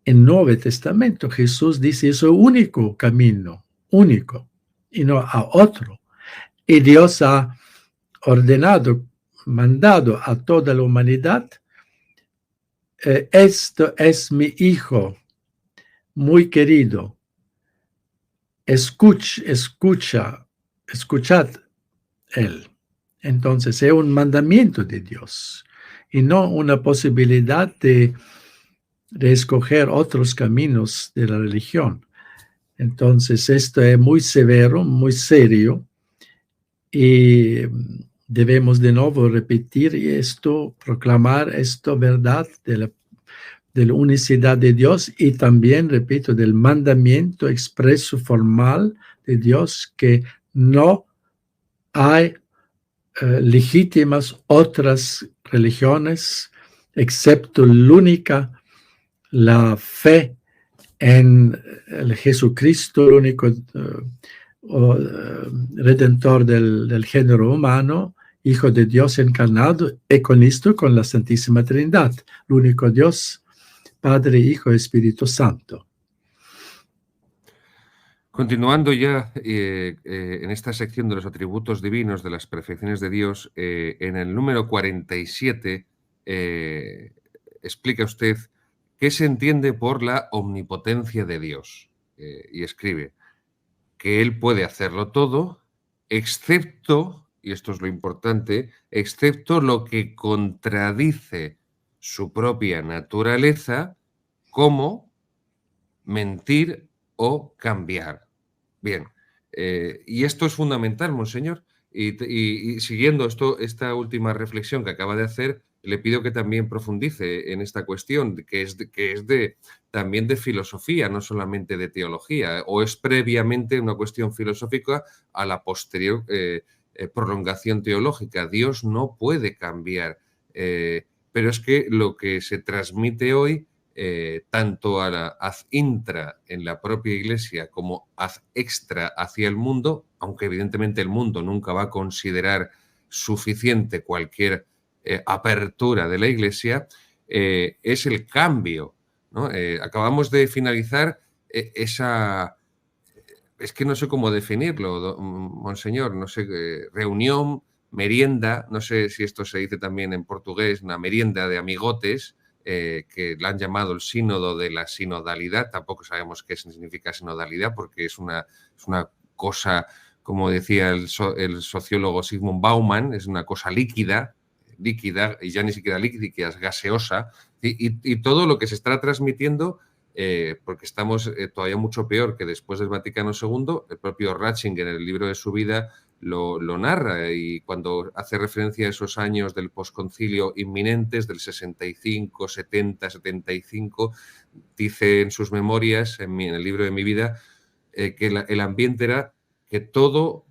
en el Nuevo Testamento. Jesús dice: es el único camino, único, y no a otro. Y Dios ha ordenado, mandado a toda la humanidad: esto es mi hijo muy querido, escuchad él. Entonces es un mandamiento de Dios y no una posibilidad de escoger otros caminos de la religión. Entonces esto es muy severo, muy serio, y debemos de nuevo repetir esto, proclamar esto, verdad de la unicidad de Dios, y también, repito, del mandamiento expreso formal de Dios, que no hay legítimas otras religiones excepto la la fe en el Jesucristo, el único redentor del género humano, Hijo de Dios encarnado, y con esto con la Santísima Trinidad, el único Dios, Padre, Hijo y Espíritu Santo. Continuando ya en esta sección de los atributos divinos, de las perfecciones de Dios, en el número 47 explica usted qué se entiende por la omnipotencia de Dios. Y escribe que Él puede hacerlo todo, excepto, y esto es lo importante, excepto lo que contradice su propia naturaleza, como mentir o cambiar. Bien, y esto es fundamental, monseñor. Y siguiendo esta última reflexión que acaba de hacer, le pido que también profundice en esta cuestión, que es también de filosofía, no solamente de teología, o es previamente una cuestión filosófica a la posterior prolongación teológica. Dios no puede cambiar, pero es que lo que se transmite hoy, tanto ad intra en la propia Iglesia como ad extra hacia el mundo, aunque evidentemente el mundo nunca va a considerar suficiente cualquier apertura de la Iglesia, es el cambio, ¿no? Acabamos de finalizar esa... Es que no sé cómo definirlo, monseñor, no sé, reunión, merienda, no sé si esto se dice también en portugués, una merienda de amigotes, que la han llamado el sínodo de la sinodalidad. Tampoco sabemos qué significa sinodalidad, porque es una cosa, como decía el sociólogo Zygmunt Bauman, es una cosa líquida, y ya ni siquiera líquida, es gaseosa, y todo lo que se está transmitiendo, porque estamos todavía mucho peor que después del Vaticano II. El propio Ratzinger, en el libro de su vida, lo narra, y cuando hace referencia a esos años del posconcilio inminentes, del 65, 70, 75, dice en sus memorias, en el libro de mi vida, que el ambiente era que todo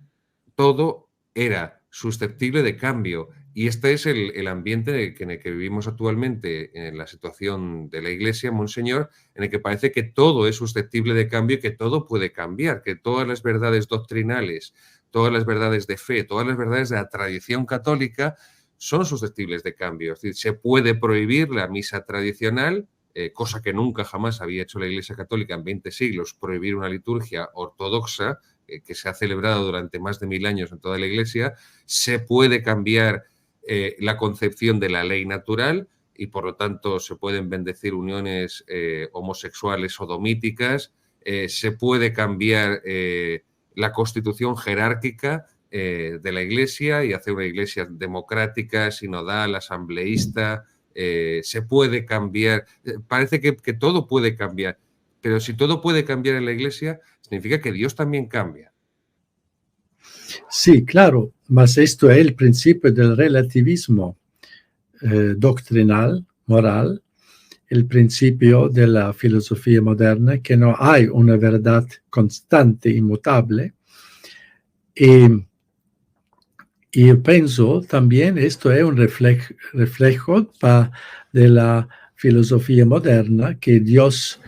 era susceptible de cambio. Y este es el ambiente en el que vivimos actualmente, en la situación de la Iglesia, monseñor, en el que parece que todo es susceptible de cambio y que todo puede cambiar, que todas las verdades doctrinales, todas las verdades de fe, todas las verdades de la tradición católica son susceptibles de cambio. Es decir, se puede prohibir la misa tradicional, cosa que nunca jamás había hecho la Iglesia Católica en 20 siglos, prohibir una liturgia ortodoxa que se ha celebrado durante más de 1000 años en toda la Iglesia. Se puede cambiar la concepción de la ley natural, y por lo tanto se pueden bendecir uniones homosexuales sodomíticas, se puede cambiar la constitución jerárquica de la Iglesia y hacer una Iglesia democrática, sinodal, asambleísta. Se puede cambiar, parece que todo puede cambiar, pero si todo puede cambiar en la Iglesia, significa que Dios también cambia. Sí, claro, mas esto es el principio del relativismo doctrinal, moral, el principio de la filosofía moderna, que no hay una verdad constante, inmutable. Y yo pienso también, esto es un reflejo de la filosofía moderna, que Dios,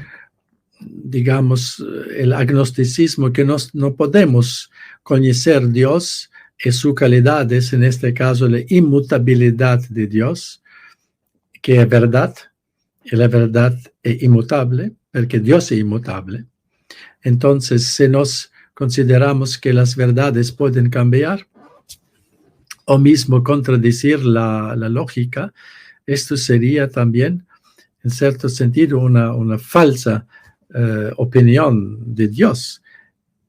digamos, el agnosticismo, que no podemos conocer Dios y sus calidades, en este caso la inmutabilidad de Dios, que es verdad, y la verdad es inmutable, porque Dios es inmutable. Entonces, si nos consideramos que las verdades pueden cambiar, o mismo contradecir la lógica, esto sería también, en cierto sentido, una falsa opinión de Dios.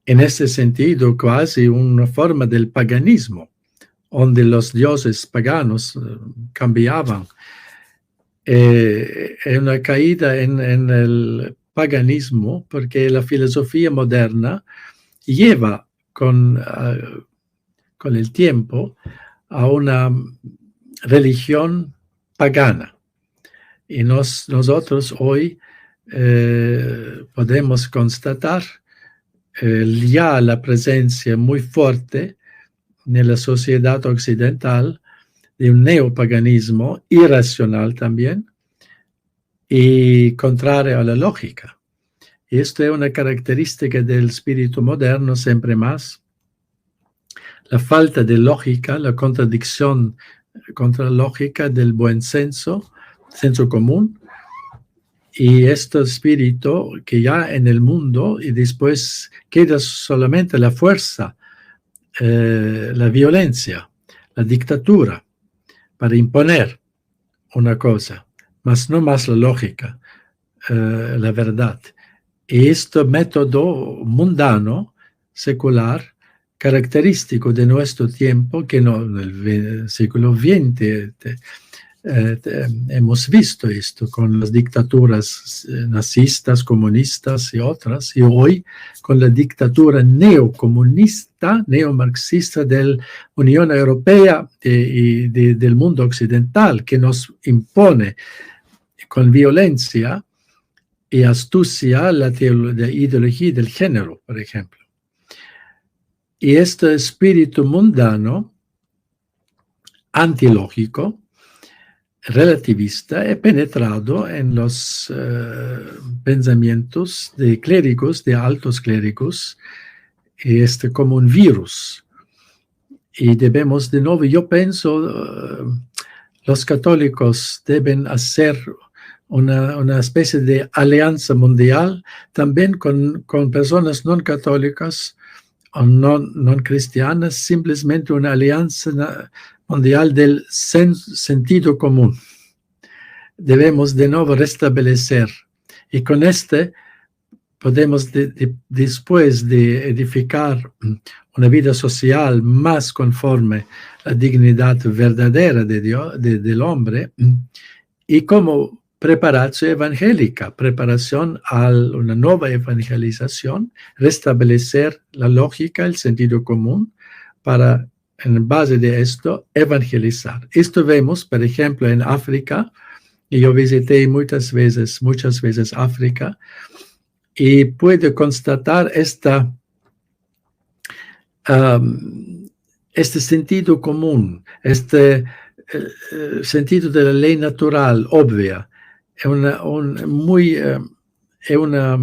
En ese sentido, casi una forma del paganismo, donde los dioses paganos cambiaban. Una caída en el paganismo, porque la filosofía moderna lleva con el tiempo a una religión pagana. Y nosotros hoy podemos constatar ya la presencia muy fuerte en la sociedad occidental de un neopaganismo irracional también, y contrario a la lógica. Y esto es una característica del espíritu moderno siempre más. La falta de lógica, la contradicción contra la lógica del buen senso común, y este espíritu que ya en el mundo y después queda solamente la fuerza, la violencia, la dictadura para imponer una cosa, mas no más la lógica, la verdad. Y este método mundano, secular, característico de nuestro tiempo, que no, en el siglo XX hemos visto esto con las dictaduras nazistas, comunistas y otras, y hoy con la dictadura neocomunista, neomarxista de la Unión Europea y del mundo occidental, que nos impone con violencia y astucia la ideología del género, por ejemplo. Y este espíritu mundano, antilógico, relativista, he penetrado en los pensamientos de clérigos, de altos clérigos, y como un virus. Y debemos de nuevo, yo pienso, los católicos deben hacer una especie de alianza mundial también con personas no católicas o no cristianas, simplemente una alianza mundial del sentido común. Debemos de nuevo restablecer, y con podemos después de edificar una vida social más conforme a la dignidad verdadera de Dios, del hombre, y como preparación evangélica, preparación a una nueva evangelización, restablecer la lógica, el sentido común, para, en base de esto, evangelizar. Esto vemos, por ejemplo, en África, y yo visité muchas veces África, y puedo constatar este sentido común, sentido de la ley natural, obvia. Es una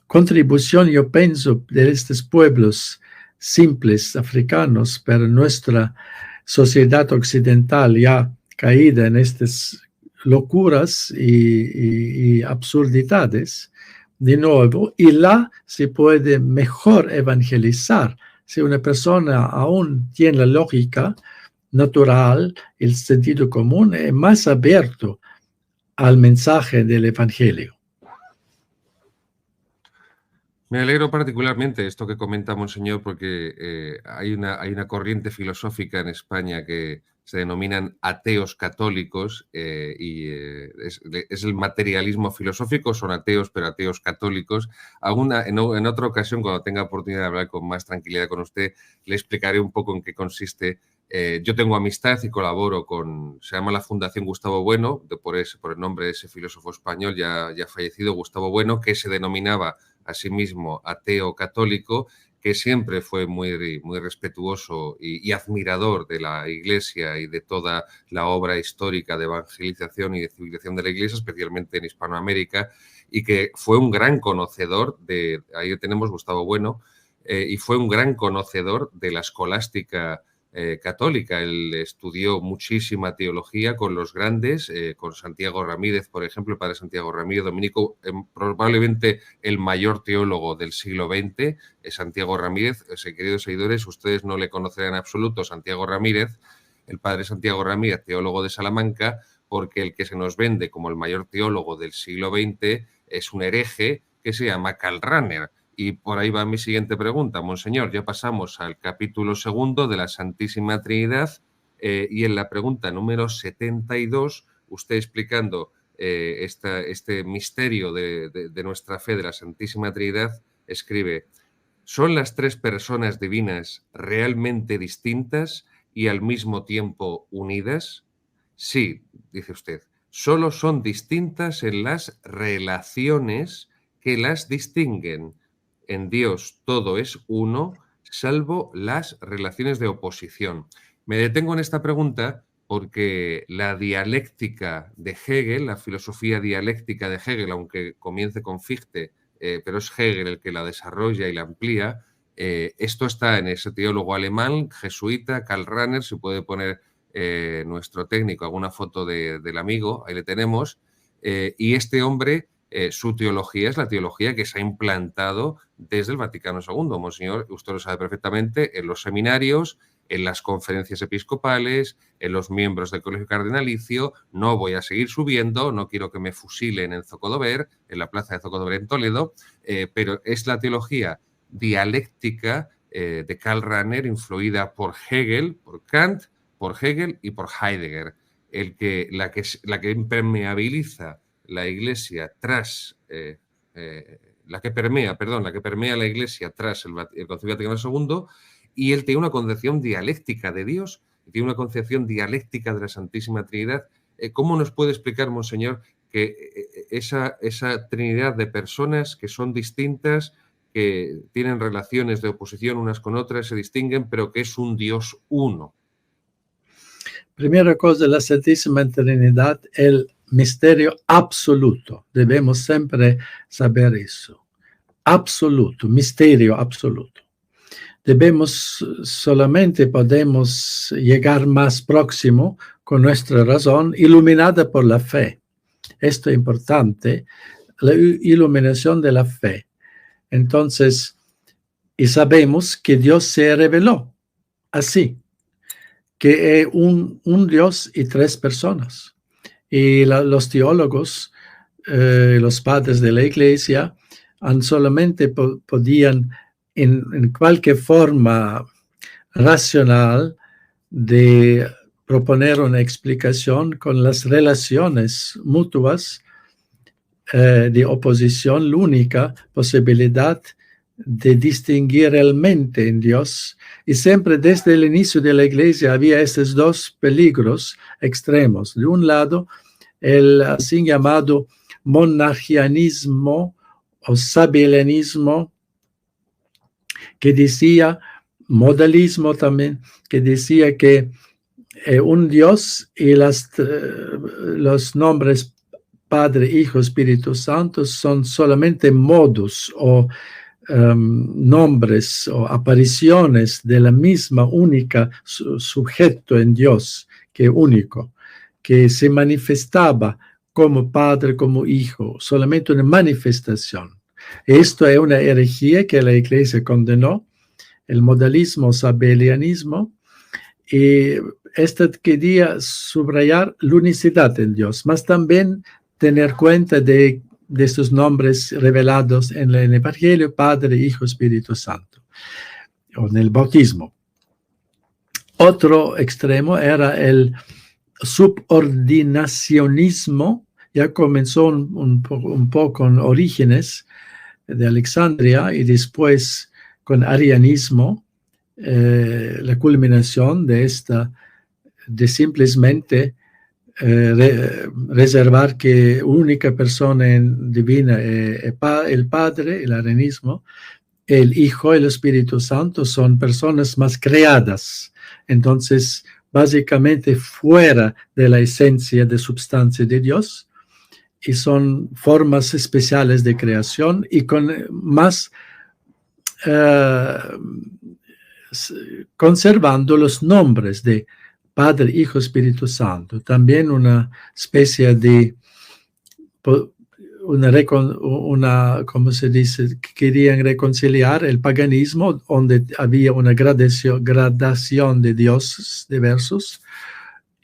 contribución, yo pienso, de estos pueblos simples africanos para nuestra sociedad occidental ya caída en estas locuras y absurdidades, de nuevo, y se puede mejor evangelizar. Si una persona aún tiene la lógica natural, el sentido común, es más abierto al mensaje del evangelio. Me alegro particularmente esto que comenta Monseñor, porque hay una corriente filosófica en España que se denominan ateos católicos, es el materialismo filosófico, son ateos, pero ateos católicos. En otra ocasión, cuando tenga oportunidad de hablar con más tranquilidad con usted, le explicaré un poco en qué consiste. Yo tengo amistad y colaboro se llama la Fundación Gustavo Bueno, por el nombre de ese filósofo español ya fallecido, Gustavo Bueno, que se denominaba asimismo ateo católico, que siempre fue muy, muy respetuoso y admirador de la Iglesia y de toda la obra histórica de evangelización y de civilización de la Iglesia, especialmente en Hispanoamérica, y que fue un gran conocedor ahí tenemos Gustavo Bueno, y fue un gran conocedor de la escolástica católica. Él estudió muchísima teología con los grandes, con Santiago Ramírez, por ejemplo, el padre Santiago Ramírez, dominico, probablemente el mayor teólogo del siglo XX, Santiago Ramírez. Queridos seguidores, ustedes no le conocerán en absoluto Santiago Ramírez, el padre Santiago Ramírez, teólogo de Salamanca, porque el que se nos vende como el mayor teólogo del siglo XX es un hereje que se llama Karl Rahner. Y por ahí va mi siguiente pregunta, Monseñor. Ya pasamos al capítulo 2 de la Santísima Trinidad, y en la pregunta número 72, usted explicando este misterio de nuestra fe de la Santísima Trinidad, escribe: ¿son las tres personas divinas realmente distintas y al mismo tiempo unidas? Sí, dice usted, solo son distintas en las relaciones que las distinguen. En Dios todo es uno, salvo las relaciones de oposición. Me detengo en esta pregunta porque la dialéctica de Hegel, la filosofía dialéctica de Hegel, aunque comience con Fichte, pero es Hegel el que la desarrolla y la amplía, esto está en ese teólogo alemán, jesuita, Karl Rahner. Se puede poner nuestro técnico alguna foto del amigo, ahí le tenemos, y este hombre, su teología es la teología que se ha implantado desde el Vaticano II. Monseñor, usted lo sabe perfectamente, en los seminarios, en las conferencias episcopales, en los miembros del Colegio Cardenalicio. No voy a seguir subiendo, no quiero que me fusilen en Zocodover, en la plaza de Zocodover en Toledo, pero es la teología dialéctica de Karl Rahner, influida por Hegel, por Kant, por Hegel y por Heidegger, la que impermeabiliza la Iglesia tras la que permea la Iglesia tras el Concilio Vaticano II. Y él tiene una concepción dialéctica de Dios, tiene una concepción dialéctica de la Santísima Trinidad. ¿Cómo nos puede explicar, Monseñor, que esa Trinidad de personas que son distintas, que tienen relaciones de oposición unas con otras, se distinguen, pero que es un Dios uno? Primera cosa, la Santísima Trinidad, el misterio absoluto. Debemos siempre saber eso. Absoluto, misterio absoluto. Solamente podemos llegar más próximo con nuestra razón, iluminada por la fe. Esto es importante, la iluminación de la fe. Entonces, y sabemos que Dios se reveló así, que es un Dios y tres personas. Y los teólogos, los padres de la Iglesia, solamente podían en cualquier forma racional de proponer una explicación con las relaciones mutuas de oposición, la única posibilidad de distinguir realmente en Dios. Y siempre desde el inicio de la Iglesia había estos dos peligros extremos. De un lado, el así llamado monarquianismo o sabelianismo, que decía, modalismo también, que decía que un Dios y los nombres Padre, Hijo, Espíritu Santo son solamente modos o nombres o apariciones de la misma única sujeto en Dios, que es único, que se manifestaba como Padre, como Hijo, solamente una manifestación. Esto es una herejía que la Iglesia condenó, el modalismo sabelianismo, y esta quería subrayar la unicidad en Dios, mas también tener cuenta de estos nombres revelados en el Evangelio, Padre, Hijo, Espíritu Santo, o en el bautismo. Otro extremo era el subordinacionismo. Ya comenzó un poco con Orígenes de Alejandría y después con arianismo, la culminación de simplemente reservar que única persona divina es el Padre, el arianismo, el Hijo y el Espíritu Santo son personas más creadas. Entonces, básicamente fuera de la esencia de substancia de Dios, y son formas especiales de creación y con más conservando los nombres de Padre, Hijo, Espíritu Santo. También una especie de ¿cómo se dice? Querían reconciliar el paganismo, donde había una gradación de dioses diversos.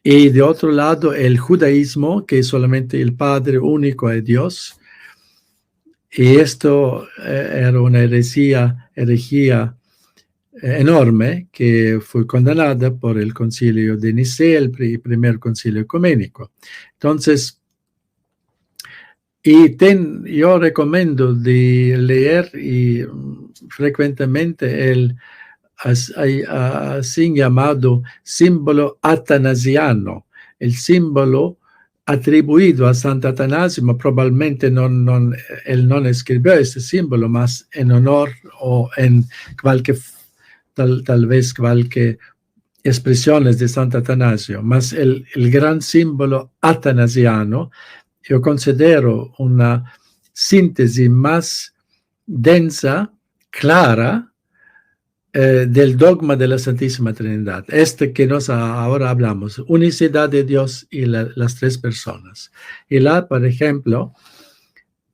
Y de otro lado, el judaísmo, que solamente el Padre único es Dios. Y esto era una herejía enorme que fue condenada por el Concilio de Nicea, el primer concilio ecuménico. Entonces, yo recomiendo de leer frecuentemente el así llamado símbolo atanasiano, el símbolo atribuido a Santo Atanasio, probablemente él no escribió este símbolo, más en honor o en tal vez cualquier expresiones de Santo Atanasio, mas el gran símbolo atanasiano yo considero una síntesis más densa, clara, del dogma de la Santísima Trinidad, que ahora hablamos, unicidad de Dios y las tres personas. Y por ejemplo,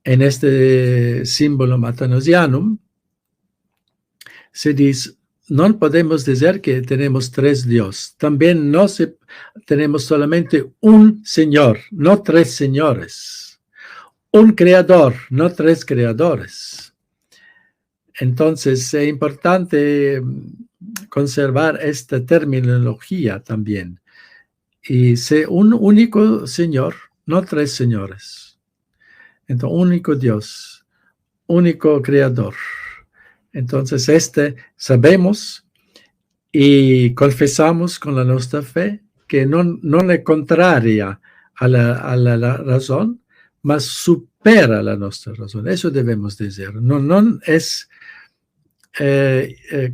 en este símbolo Athanasianum, se dice, no podemos decir que tenemos tres dioses. También tenemos solamente un Señor, no tres señores. Un creador, no tres creadores. Entonces, es importante conservar esta terminología también. Y un único Señor, no tres señores. Entonces, único Dios, único Creador. Entonces, sabemos y confesamos con la nuestra fe que no es contraria a la razón, mas supera la nuestra razón. Eso debemos decir. No es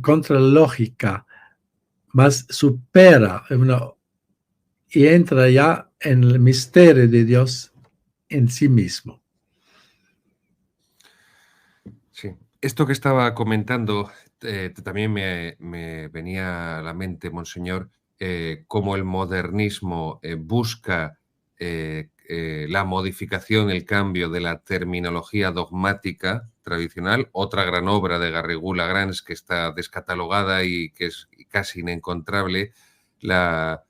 contra la lógica, mas supera y entra ya en el misterio de Dios en sí mismo. Sí, esto que estaba comentando también me venía a la mente, Monseñor, cómo el modernismo busca la modificación, el cambio de la terminología dogmática tradicional. Otra gran obra de Garrigou Lagrange que está descatalogada y que es casi inencontrable, la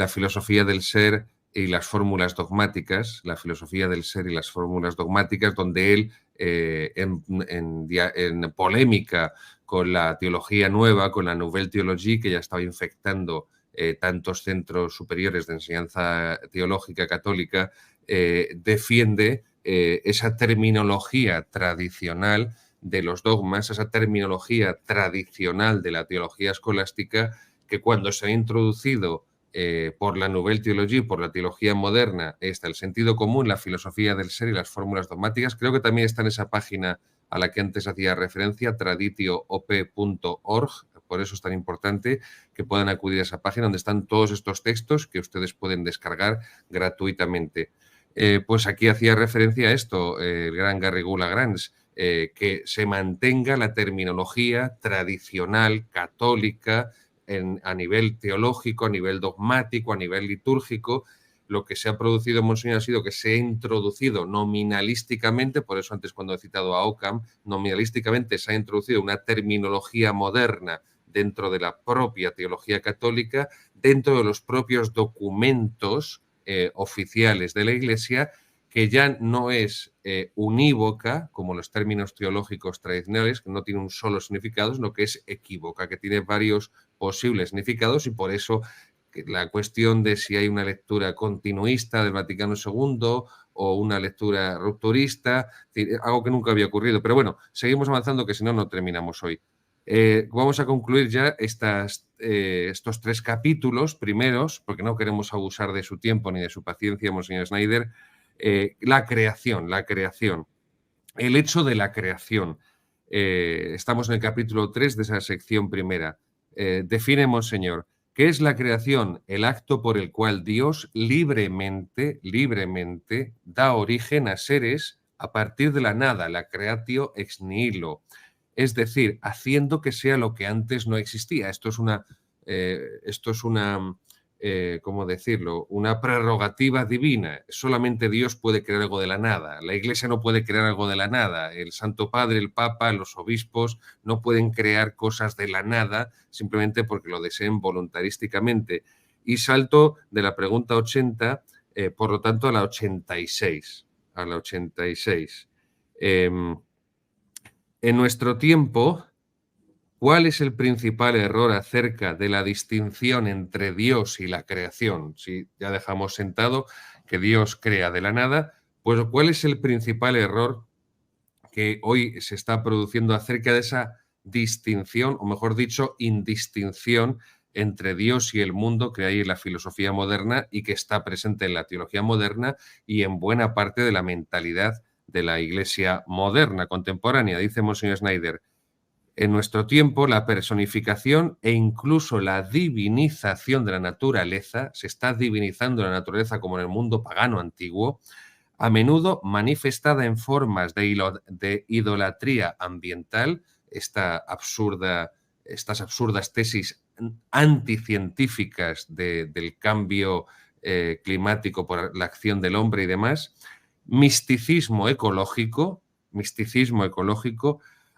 filosofía del ser y las fórmulas dogmáticas, la filosofía del ser y las fórmulas dogmáticas, donde él, en polémica con la teología nueva, con la Nouvelle Théologie, que ya estaba infectando tantos centros superiores de enseñanza teológica católica, defiende esa terminología tradicional de los dogmas, esa terminología tradicional de la teología escolástica, que cuando se ha introducido por la Nouvelle Théologie, por la teología moderna, está el sentido común, la filosofía del ser y las fórmulas dogmáticas. Creo que también está en esa página a la que antes hacía referencia, traditioop.org. Por eso es tan importante que puedan acudir a esa página donde están todos estos textos que ustedes pueden descargar gratuitamente. Pues aquí hacía referencia a esto, el gran Garrigou Lagrange, que se mantenga la terminología tradicional católica a nivel teológico, a nivel dogmático, a nivel litúrgico. Lo que se ha producido, Monseñor, ha sido que se ha introducido nominalísticamente, por eso antes cuando he citado a Occam, nominalísticamente se ha introducido una terminología moderna dentro de la propia teología católica, dentro de los propios documentos oficiales de la Iglesia, que ya no es unívoca, como los términos teológicos tradicionales, que no tiene un solo significado, sino que es equívoca, que tiene varios posibles significados, y por eso la cuestión de si hay una lectura continuista del Vaticano II o una lectura rupturista, algo que nunca había ocurrido. Pero bueno, seguimos avanzando, que si no, no terminamos hoy. Vamos a concluir ya estos 3 capítulos primeros, porque no queremos abusar de su tiempo ni de su paciencia, Monseñor Schneider. La creación. El hecho de la creación. Estamos en el capítulo 3 de esa sección primera. Define, Monseñor, ¿qué es la creación? El acto por el cual Dios libremente da origen a seres a partir de la nada, la creatio ex nihilo. Es decir, haciendo que sea lo que antes no existía. Esto es una ¿cómo decirlo? Una prerrogativa divina. Solamente Dios puede crear algo de la nada. La Iglesia no puede crear algo de la nada. El Santo Padre, el Papa, los obispos no pueden crear cosas de la nada simplemente porque lo deseen voluntarísticamente. Y salto de la pregunta 80, por lo tanto, a la 86. En nuestro tiempo, ¿cuál es el principal error acerca de la distinción entre Dios y la creación? Si ya dejamos sentado que Dios crea de la nada, pues ¿cuál es el principal error que hoy se está produciendo acerca de esa distinción, o mejor dicho, indistinción entre Dios y el mundo que hay en la filosofía moderna y que está presente en la teología moderna y en buena parte de la mentalidad de la Iglesia moderna, contemporánea? Dice Monseñor Schneider, En nuestro tiempo, la personificación e incluso la divinización de la naturaleza, se está divinizando la naturaleza como en el mundo pagano antiguo, a menudo manifestada en formas de idolatría ambiental, estas absurdas tesis anticientíficas del cambio climático por la acción del hombre y demás, misticismo ecológico,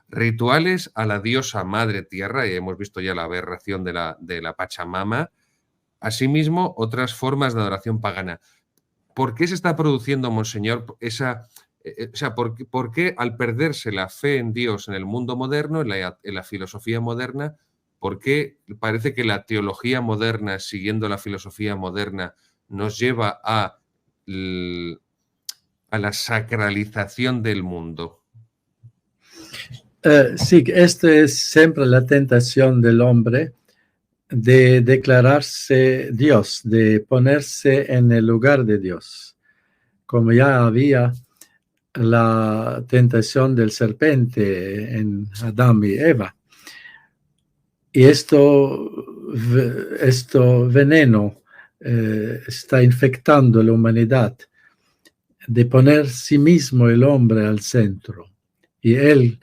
rituales a la diosa madre tierra, y hemos visto ya la aberración de la Pachamama, asimismo otras formas de adoración pagana. ¿Por qué se está produciendo, monseñor, por qué al perderse la fe en Dios en el mundo moderno, en la filosofía moderna, por qué parece que la teología moderna, siguiendo la filosofía moderna, nos lleva a la sacralización del mundo? Sí, esta es siempre la tentación del hombre de declararse Dios, de ponerse en el lugar de Dios. Como ya había la tentación del serpiente en Adán y Eva. Y esto veneno está infectando la humanidad, de poner sí mismo el hombre al centro. Y él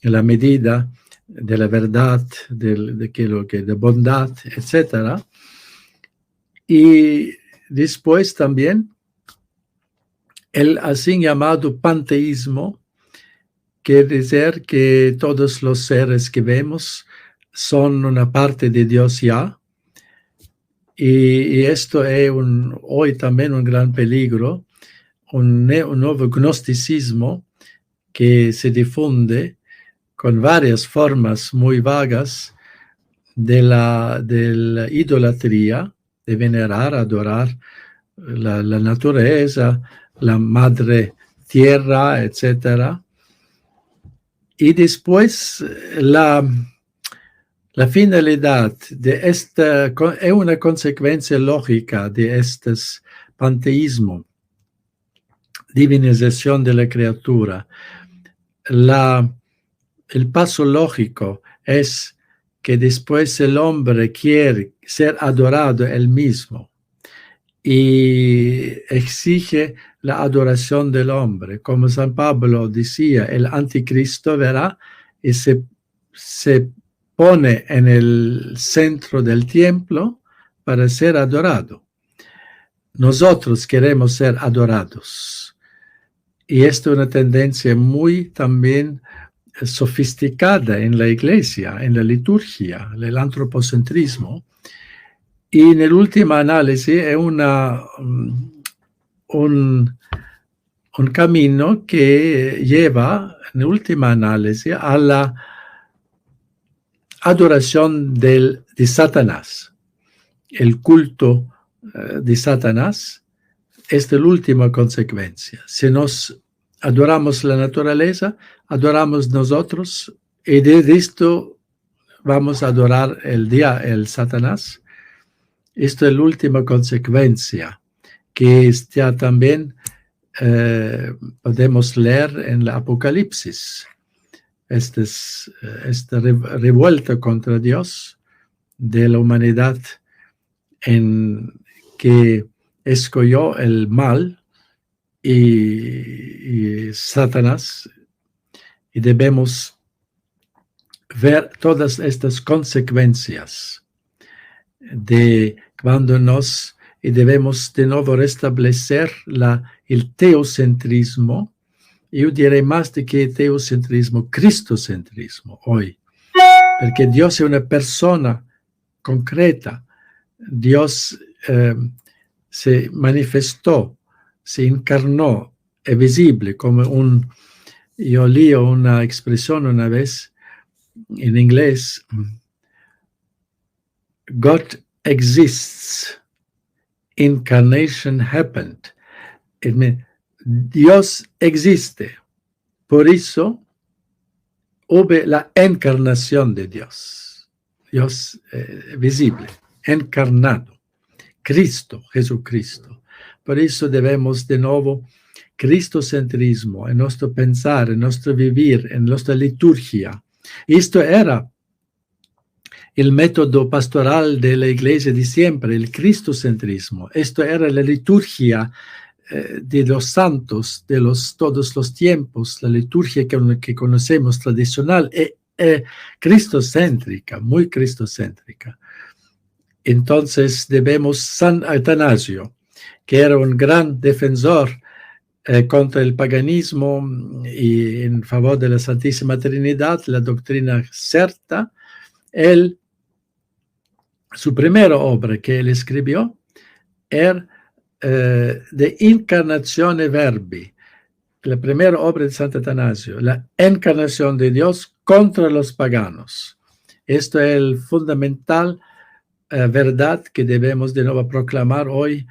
la medida de la verdad, de bondad, etc. Y después también el así llamado panteísmo, quiere decir que todos los seres que vemos son una parte de Dios ya. Y esto es hoy también un gran peligro, un nuevo gnosticismo que se difunde con varias formas muy vagas de la idolatría, de venerar, adorar la naturaleza, la madre tierra, etc. Y después la finalidad de esta es una consecuencia lógica de este panteísmo, divinización de la criatura. El paso lógico es que después el hombre quiere ser adorado él mismo y exige la adoración del hombre. Como San Pablo decía, el anticristo verá y se pone en el centro del templo para ser adorado. Nosotros queremos ser adorados. Y esto es una tendencia muy también sofisticada en la iglesia, en la liturgia, el antropocentrismo. Y en el último análisis es un camino que lleva, en última análisis, a la adoración de Satanás. El culto de Satanás es la última consecuencia. Si nos adoramos la naturaleza, adoramos nosotros, y de esto vamos a adorar el Satanás. Esto es la última consecuencia que ya también podemos leer en el Apocalipsis. Esta revuelta contra Dios de la humanidad en que escogió el mal y Satanás, y debemos ver todas estas consecuencias de cuando y debemos de nuevo restablecer el teocentrismo. Yo diré más de que teocentrismo, cristocentrismo hoy, porque Dios es una persona concreta. Dios se manifestó, se encarnó, es visible como yo leí una expresión una vez en inglés: God exists, incarnation happened. Dios existe, por eso hubo la encarnación de Dios. Dios visible, encarnado, Cristo, Jesucristo. Por eso debemos de nuevo cristocentrismo en nuestro pensar, en nuestro vivir, en nuestra liturgia. Esto era el método pastoral de la iglesia de siempre, el cristocentrismo. Esto era la liturgia de los santos, de todos los tiempos, la liturgia que conocemos tradicional, cristocéntrica, muy cristocéntrica. Entonces debemos San Atanasio, que era un gran defensor contra el paganismo y en favor de la Santísima Trinidad, la doctrina certa. Su primera obra que él escribió era De Incarnatione Verbi, la primera obra de Santo Atanasio, la encarnación de Dios contra los paganos. Esto es el fundamental verdad que debemos de nuevo proclamar hoy,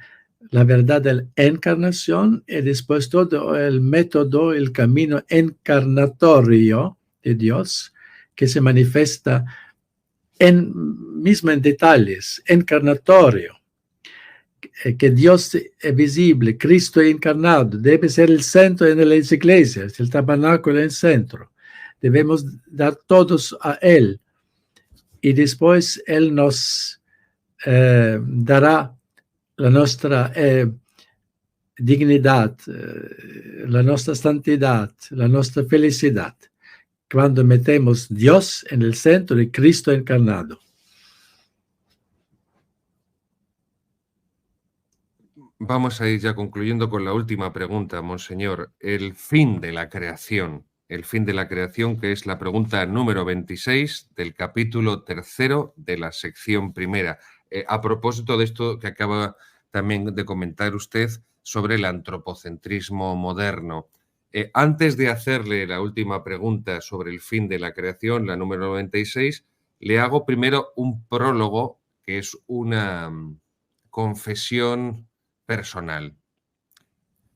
la verdad de la encarnación y después todo el método, el camino encarnatorio de Dios que se manifiesta mismo en detalles, encarnatorio, que Dios es visible, Cristo es encarnado, debe ser el centro en las iglesias, el tabernáculo en el centro. Debemos dar todos a Él y después Él nos dará la nuestra dignidad, la nuestra santidad, la nuestra felicidad, cuando metemos Dios en el centro y Cristo encarnado. Vamos a ir ya concluyendo con la última pregunta, Monseñor. El fin de la creación. El fin de la creación, que es la pregunta número 26 del capítulo 3 de la sección primera. A propósito de esto que acaba también de comentar usted sobre el antropocentrismo moderno. Antes de hacerle la última pregunta sobre el fin de la creación, la número 96, le hago primero un prólogo, que es una confesión personal.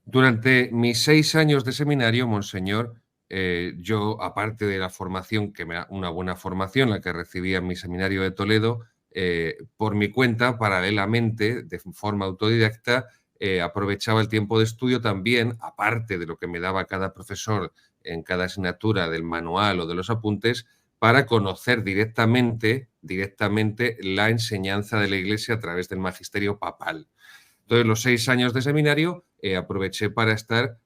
Durante mis 6 años de seminario, Monseñor, yo, aparte de la formación, una buena formación, la que recibí en mi seminario de Toledo, por mi cuenta, paralelamente, de forma autodidacta, aprovechaba el tiempo de estudio también, aparte de lo que me daba cada profesor en cada asignatura del manual o de los apuntes, para conocer directamente la enseñanza de la Iglesia a través del magisterio papal. Entonces, los 6 años de seminario aproveché para estar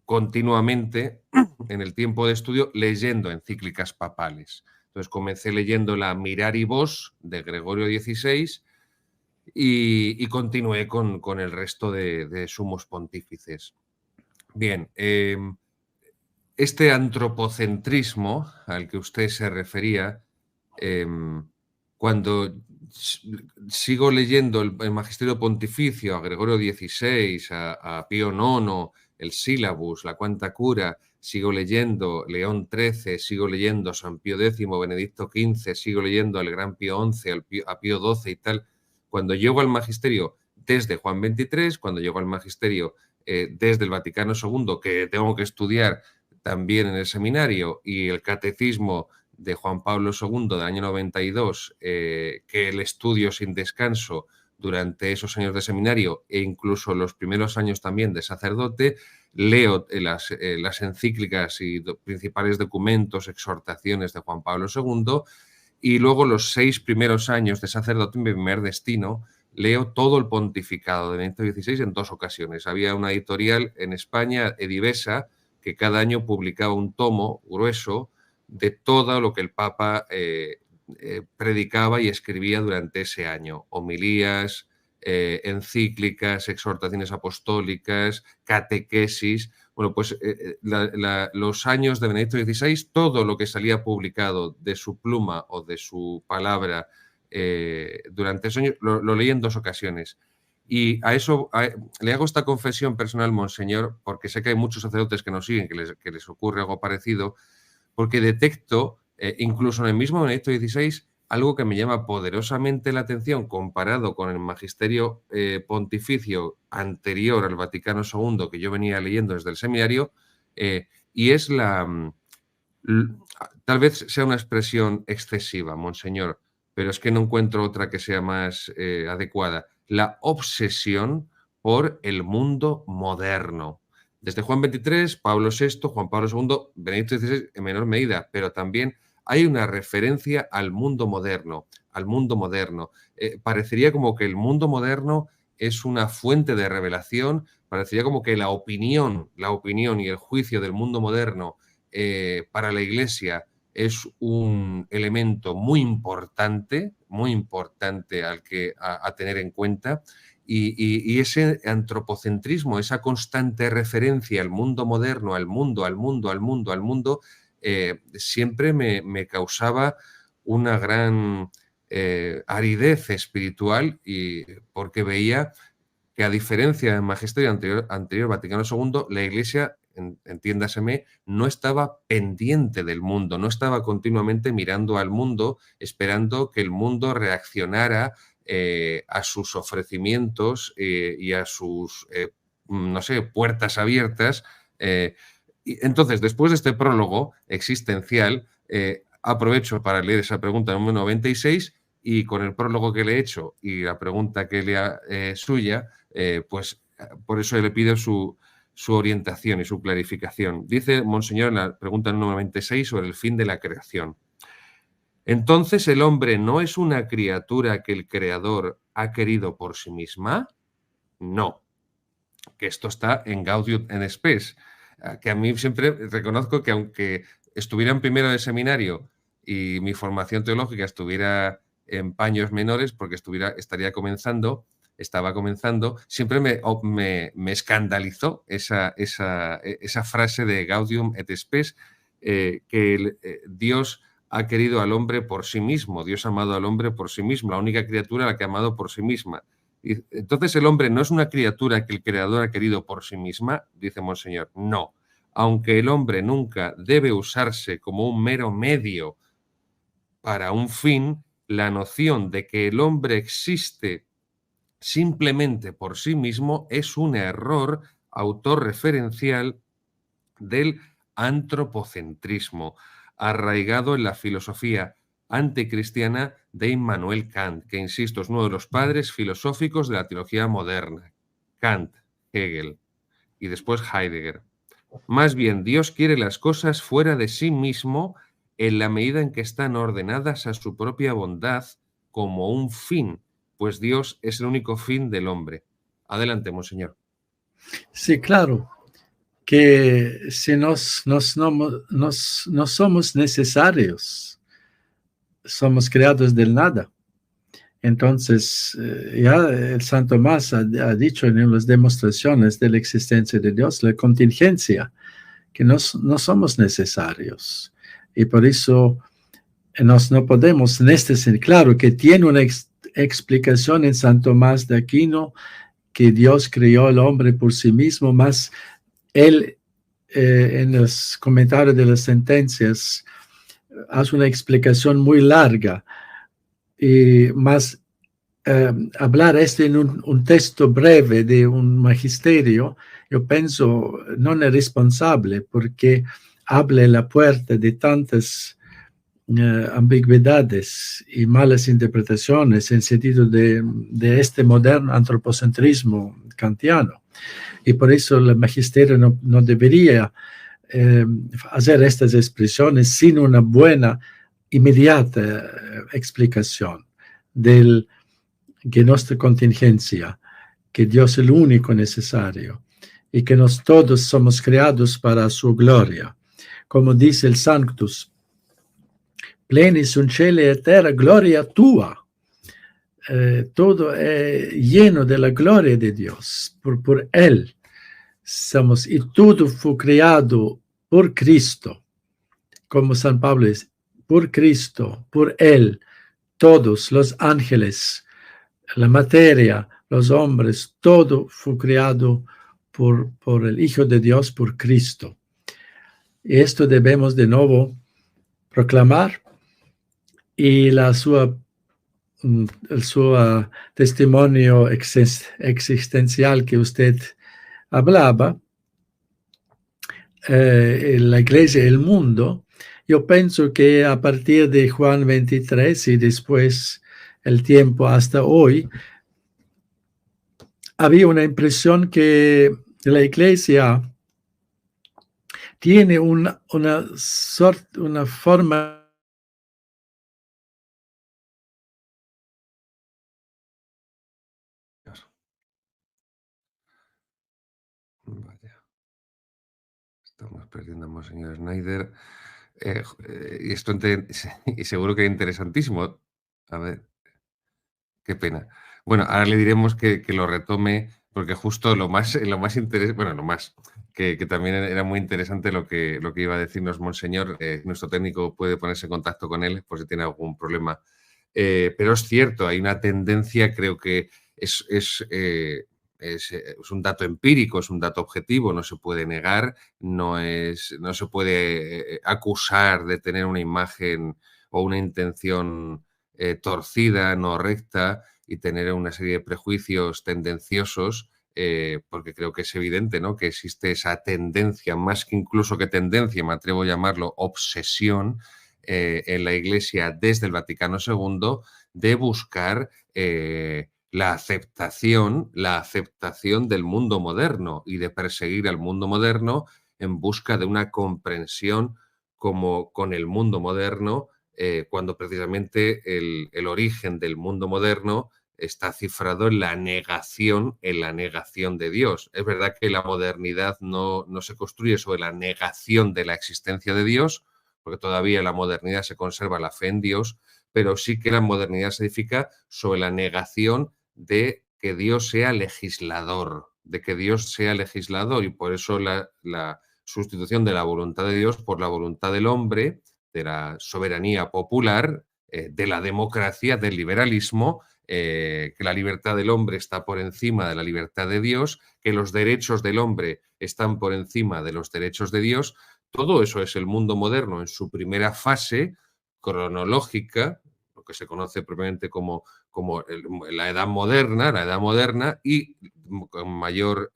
continuamente en el tiempo de estudio leyendo encíclicas papales. Entonces, comencé leyendo la Mirari Vos de Gregorio XVI y continué con el resto de sumos pontífices. Bien, este antropocentrismo al que usted se refería, cuando sigo leyendo el Magisterio Pontificio, a Gregorio XVI, a Pío IX, el Sílabus, la Quanta Cura, sigo leyendo León XIII, sigo leyendo San Pío X, Benedicto XV, sigo leyendo al Gran Pío XI, a Pío XII y tal. Cuando llego al Magisterio desde Juan XXIII, cuando llego al Magisterio desde el Vaticano II, que tengo que estudiar también en el seminario, y el Catecismo de Juan Pablo II del año 92, que el estudio sin descanso durante esos años de seminario e incluso los primeros años también de sacerdote, leo las encíclicas y principales documentos, exhortaciones de Juan Pablo II, y luego los 6 primeros años de sacerdote, en mi primer destino, leo todo el pontificado de Benedicto XVI en 2 ocasiones. Había una editorial en España, Edivesa, que cada año publicaba un tomo grueso de todo lo que el Papa predicaba y escribía durante ese año. Homilías, encíclicas, exhortaciones apostólicas, catequesis. Bueno, pues los años de Benedicto XVI, todo lo que salía publicado de su pluma o de su palabra durante esos años, lo leí en 2 ocasiones. Y le hago esta confesión personal, Monseñor, porque sé que hay muchos sacerdotes que nos siguen, que les ocurre algo parecido, porque detecto, incluso en el mismo Benedicto XVI, algo que me llama poderosamente la atención comparado con el magisterio pontificio anterior al Vaticano II que yo venía leyendo desde el seminario, y es tal vez sea una expresión excesiva, Monseñor, pero es que no encuentro otra que sea más adecuada. La obsesión por el mundo moderno. Desde Juan 23, Pablo VI, Juan Pablo II, Benedicto XVI en menor medida, pero también hay una referencia al mundo moderno, al mundo moderno. Parecería como que el mundo moderno es una fuente de revelación, parecería como que la opinión y el juicio del mundo moderno para la Iglesia es un elemento muy importante a tener en cuenta. Y ese antropocentrismo, esa constante referencia al mundo moderno, al mundo, siempre me causaba una gran aridez espiritual, y porque veía que, a diferencia del magisterio anterior Vaticano II, la Iglesia, entiéndaseme, no estaba pendiente del mundo, no estaba continuamente mirando al mundo, esperando que el mundo reaccionara a sus ofrecimientos y a sus, no sé, puertas abiertas. Y entonces, después de este prólogo existencial, aprovecho para leer esa pregunta número 96, y con el prólogo que le he hecho y la pregunta que le suya, pues por eso le pido su orientación y su clarificación. Dice Monseñor en la pregunta número 96 sobre el fin de la creación. ¿Entonces el hombre no es una criatura que el Creador ha querido por sí misma? No, que esto está en Gaudium et Spes, que a mí siempre reconozco que, aunque estuviera en primero de seminario y mi formación teológica estuviera en paños menores, porque estaba comenzando, siempre me escandalizó esa frase de Gaudium et Spes, que Dios ha querido al hombre por sí mismo, Dios ha amado al hombre por sí mismo, la única criatura a la que ha amado por sí misma. Entonces, ¿el hombre no es una criatura que el Creador ha querido por sí misma? Dice Monseñor. No. Aunque el hombre nunca debe usarse como un mero medio para un fin, la noción de que el hombre existe simplemente por sí mismo es un error autorreferencial del antropocentrismo, arraigado en la filosofía anticristiana de Immanuel Kant, que, insisto, es uno de los padres filosóficos de la teología moderna. Kant, Hegel y después Heidegger. Más bien, Dios quiere las cosas fuera de sí mismo en la medida en que están ordenadas a su propia bondad como un fin, pues Dios es el único fin del hombre. Adelante, Monseñor. Sí, claro, que si no somos necesarios, somos creados del nada. Entonces, ya el San Tomás ha dicho en las demostraciones de la existencia de Dios, la contingencia, que no somos necesarios. Y por eso no podemos, en este sentido, claro que tiene una explicación en San Tomás de Aquino, que Dios creó al hombre por sí mismo, más él en los comentarios de las sentencias hace una explicación muy larga, y más hablar en un texto breve de un magisterio, yo pienso no es responsable, porque abre la puerta de tantas ambigüedades y malas interpretaciones en sentido de este moderno antropocentrismo kantiano. Y por eso el magisterio no debería hacer estas expresiones sin una buena, inmediata explicación de que nuestra contingencia, que Dios es el único necesario y que todos somos creados para su gloria. Como dice el Sanctus, pleni sunt cieli et terra gloria tua. Todo lleno de la gloria de Dios, por Él somos, y todo fue creado por Cristo, como San Pablo dice, por Cristo, por Él, todos los ángeles, la materia, los hombres, todo fue creado por el Hijo de Dios, por Cristo. Y esto debemos de nuevo proclamar, y el su testimonio existencial que usted hablaba, la Iglesia y el mundo, yo pienso que a partir de Juan 23 y después el tiempo hasta hoy, había una impresión que la Iglesia tiene una forma Vaya, estamos perdiendo a Monseñor Schneider. Y esto y seguro que es interesantísimo. A ver, qué pena. Bueno, ahora le diremos que lo retome, porque justo lo más interesante, bueno, lo más, que también era muy interesante lo que iba a decirnos Monseñor. Nuestro técnico puede ponerse en contacto con él por si tiene algún problema. Pero es cierto, hay una tendencia, creo que es, es, eh, es un dato empírico, es un dato objetivo, no se puede negar, no se puede acusar de tener una imagen o una intención torcida, no recta, y tener una serie de prejuicios tendenciosos, porque creo que es evidente, ¿no?, que existe esa tendencia, más que incluso que tendencia, me atrevo a llamarlo obsesión, en la Iglesia desde el Vaticano II de buscar la aceptación del mundo moderno y de perseguir al mundo moderno en busca de una comprensión como con el mundo moderno, cuando precisamente el origen del mundo moderno está cifrado en la negación de Dios. Es verdad que la modernidad no se construye sobre la negación de la existencia de Dios, porque todavía en la modernidad se conserva la fe en Dios, pero sí que la modernidad se edifica sobre la negación de que Dios sea legislador, de que Dios sea legislador, y por eso la sustitución de la voluntad de Dios por la voluntad del hombre, de la soberanía popular, de la democracia, del liberalismo, que la libertad del hombre está por encima de la libertad de Dios, que los derechos del hombre están por encima de los derechos de Dios. Todo eso es el mundo moderno en su primera fase cronológica, lo que se conoce propiamente como la edad moderna, y con mayor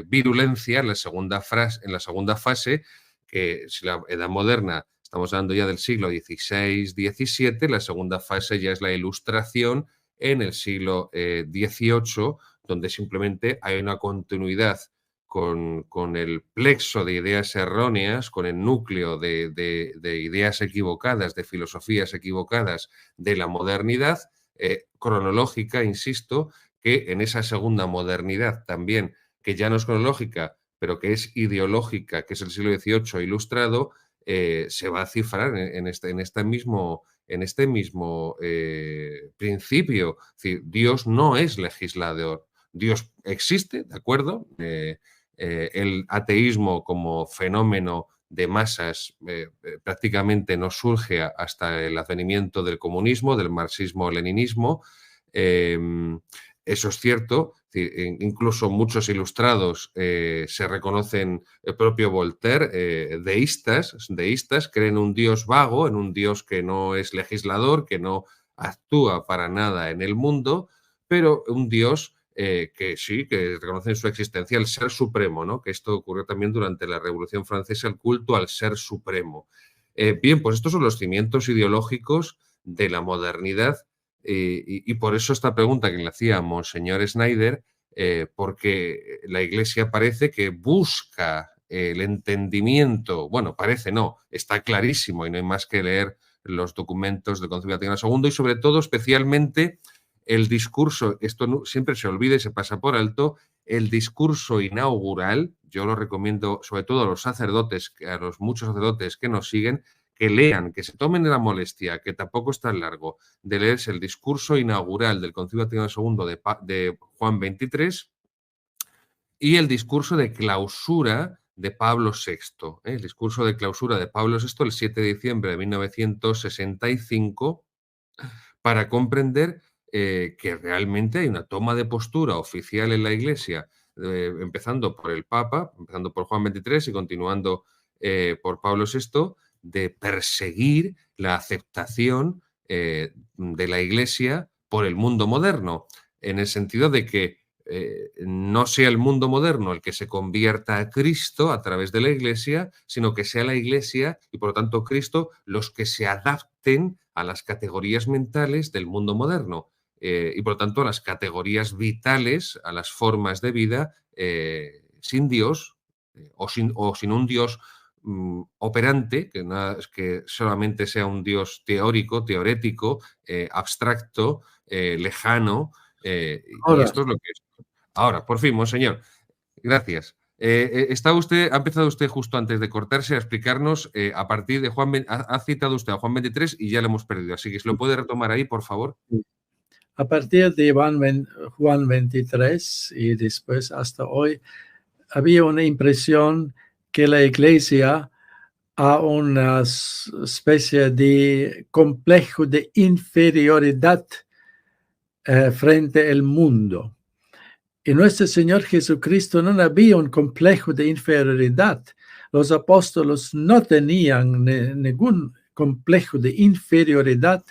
virulencia en en la segunda fase, que si la edad moderna estamos hablando ya del siglo XVI-XVII, la segunda fase ya es la Ilustración en el siglo XVIII, donde simplemente hay una continuidad con el plexo de ideas erróneas, con el núcleo de ideas equivocadas, de filosofías equivocadas de la modernidad, cronológica, insisto, que en esa segunda modernidad también, que ya no es cronológica, pero que es ideológica, que es el siglo XVIII ilustrado, se va a cifrar en este mismo principio. Es decir, Dios no es legislador. Dios existe, ¿de acuerdo? El ateísmo como fenómeno de masas prácticamente no surge hasta el advenimiento del comunismo, del marxismo-leninismo. Eh, Eso es cierto, incluso muchos ilustrados se reconocen, el propio Voltaire, deístas, creen un Dios vago, en un Dios que no es legislador, que no actúa para nada en el mundo, pero un Dios que sí, que reconocen su existencia, el ser supremo, ¿no? Que esto ocurrió también durante la Revolución Francesa, el culto al ser supremo. Bien, pues estos son los cimientos ideológicos de la modernidad, y por eso esta pregunta que le hacía a Monseñor Schneider, porque la Iglesia parece que busca el entendimiento, bueno, parece no, está clarísimo y no hay más que leer los documentos del Concilio Vaticano II y sobre todo especialmente el discurso, esto siempre se olvida y se pasa por alto, el discurso inaugural. Yo lo recomiendo sobre todo a los sacerdotes, a los muchos sacerdotes que nos siguen, que lean, que se tomen la molestia, que tampoco es tan largo, de leerse el discurso inaugural del Concilio Vaticano II de Juan XXIII y el discurso de clausura de Pablo VI. El discurso de clausura de Pablo VI el 7 de diciembre de 1965, para comprender que realmente hay una toma de postura oficial en la Iglesia, empezando por el Papa, empezando por Juan XXIII y continuando por Pablo VI, de perseguir la aceptación de la Iglesia por el mundo moderno, en el sentido de que no sea el mundo moderno el que se convierta a Cristo a través de la Iglesia, sino que sea la Iglesia y por lo tanto Cristo los que se adapten a las categorías mentales del mundo moderno, y por lo tanto a las categorías vitales, a las formas de vida sin Dios, o sin un Dios operante, que solamente sea un Dios teórico, teorético, abstracto, lejano, y Ahora, esto es lo que es. Ahora, por fin, monseñor, gracias. Ha empezado usted justo antes de cortarse a explicarnos a partir de ha citado usted a Juan 23 y ya lo hemos perdido, así que si lo puede retomar ahí, por favor. a partir de Juan 23 y después hasta hoy, había una impresión que la Iglesia a una especie de complejo de inferioridad frente al mundo. Y nuestro Señor Jesucristo no había un complejo de inferioridad. Los apóstoles no tenían ningún complejo de inferioridad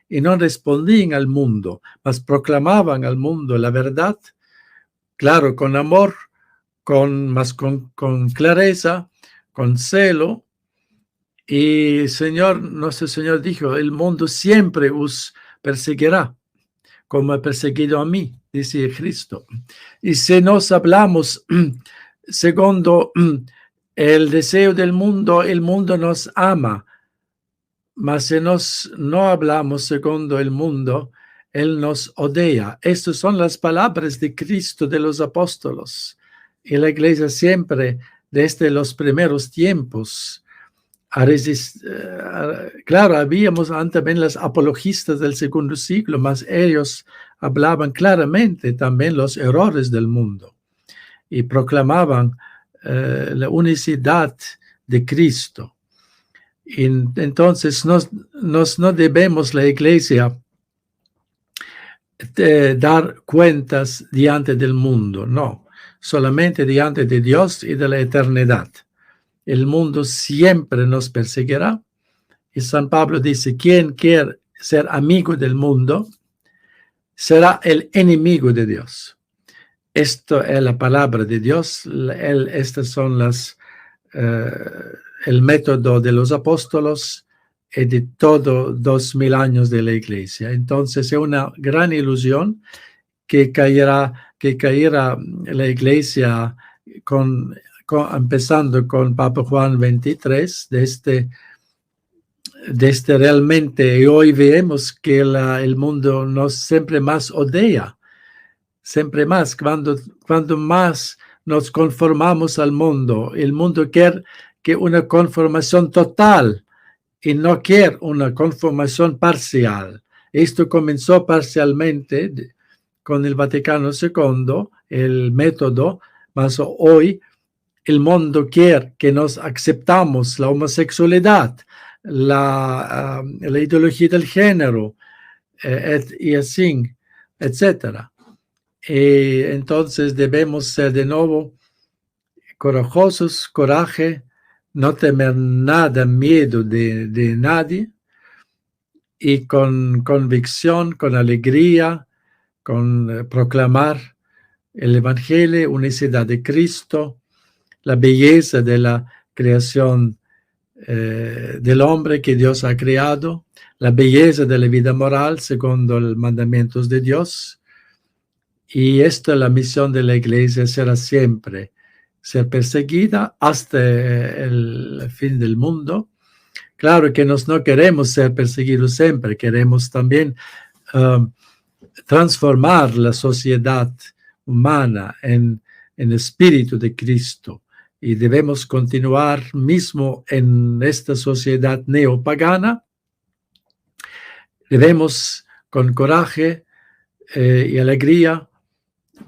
y no respondían al mundo, mas proclamaban al mundo la verdad, claro, con amor, con clareza, con celo. Y nuestro Señor dijo, el mundo siempre os perseguirá, como ha perseguido a mí, dice Cristo. Y si nos hablamos segundo el deseo del mundo, el mundo nos ama. Mas si no hablamos segundo el mundo, él nos odia. Estas son las palabras de Cristo, de los apóstoles. Y la Iglesia siempre, desde los primeros tiempos, claro, habíamos también los apologistas del segundo siglo, mas ellos hablaban claramente también los errores del mundo y proclamaban la unicidad de Cristo. Y entonces no debemos la Iglesia dar cuentas diante del mundo, no, solamente diante de Dios y de la eternidad. El mundo siempre nos perseguirá. Y San Pablo dice, quien quiere ser amigo del mundo será el enemigo de Dios. Esto es la palabra de Dios. Estas son el método de los apóstoles y de todo 2000 años de la Iglesia. Entonces es una gran ilusión que caerá la Iglesia empezando con Papa Juan 23, desde realmente, y hoy vemos que el mundo nos siempre más odia, siempre más, cuando más nos conformamos al mundo, el mundo quiere que una conformación total y no quiere una conformación parcial. Esto comenzó parcialmente con el Vaticano II, el método, mas hoy el mundo quiere que nos aceptamos la homosexualidad, la ideología del género, y así, etcétera. Y entonces debemos ser de nuevo corajosos, coraje, no temer nada, miedo de nadie, y con convicción, con alegría, con proclamar el Evangelio, unicidad de Cristo, la belleza de la creación del hombre que Dios ha creado, la belleza de la vida moral según los mandamientos de Dios. Y esta es la misión de la Iglesia, será siempre ser perseguida hasta el fin del mundo. Claro que no queremos ser perseguidos siempre, queremos también transformar la sociedad humana en el espíritu de Cristo. Y debemos continuar mismo en esta sociedad neopagana. Debemos con coraje y alegría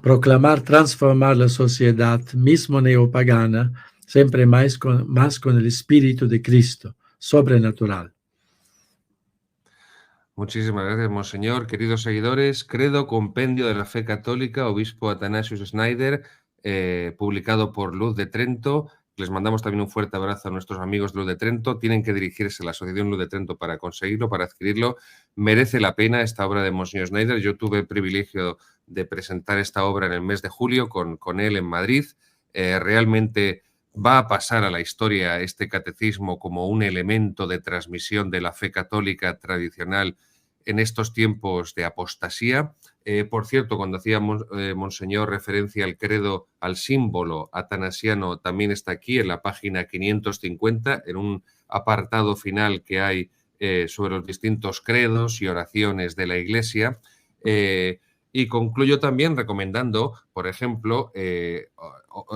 proclamar, transformar la sociedad mismo neopagana, siempre más con el espíritu de Cristo, sobrenatural. Muchísimas gracias, monseñor. Queridos seguidores, Credo, Compendio de la Fe Católica, Obispo Athanasius Schneider, publicado por Luz de Trento. Les mandamos también un fuerte abrazo a nuestros amigos de Luz de Trento. Tienen que dirigirse a la Asociación Luz de Trento para conseguirlo, para adquirirlo. Merece la pena esta obra de monseñor Schneider. Yo tuve el privilegio de presentar esta obra en el mes de julio con él en Madrid. Realmente va a pasar a la historia este catecismo como un elemento de transmisión de la fe católica tradicional en estos tiempos de apostasía. Por cierto, cuando hacía Monseñor referencia al credo, al símbolo atanasiano, también está aquí en la página 550, en un apartado final que hay sobre los distintos credos y oraciones de la Iglesia. Y concluyo también recomendando, por ejemplo,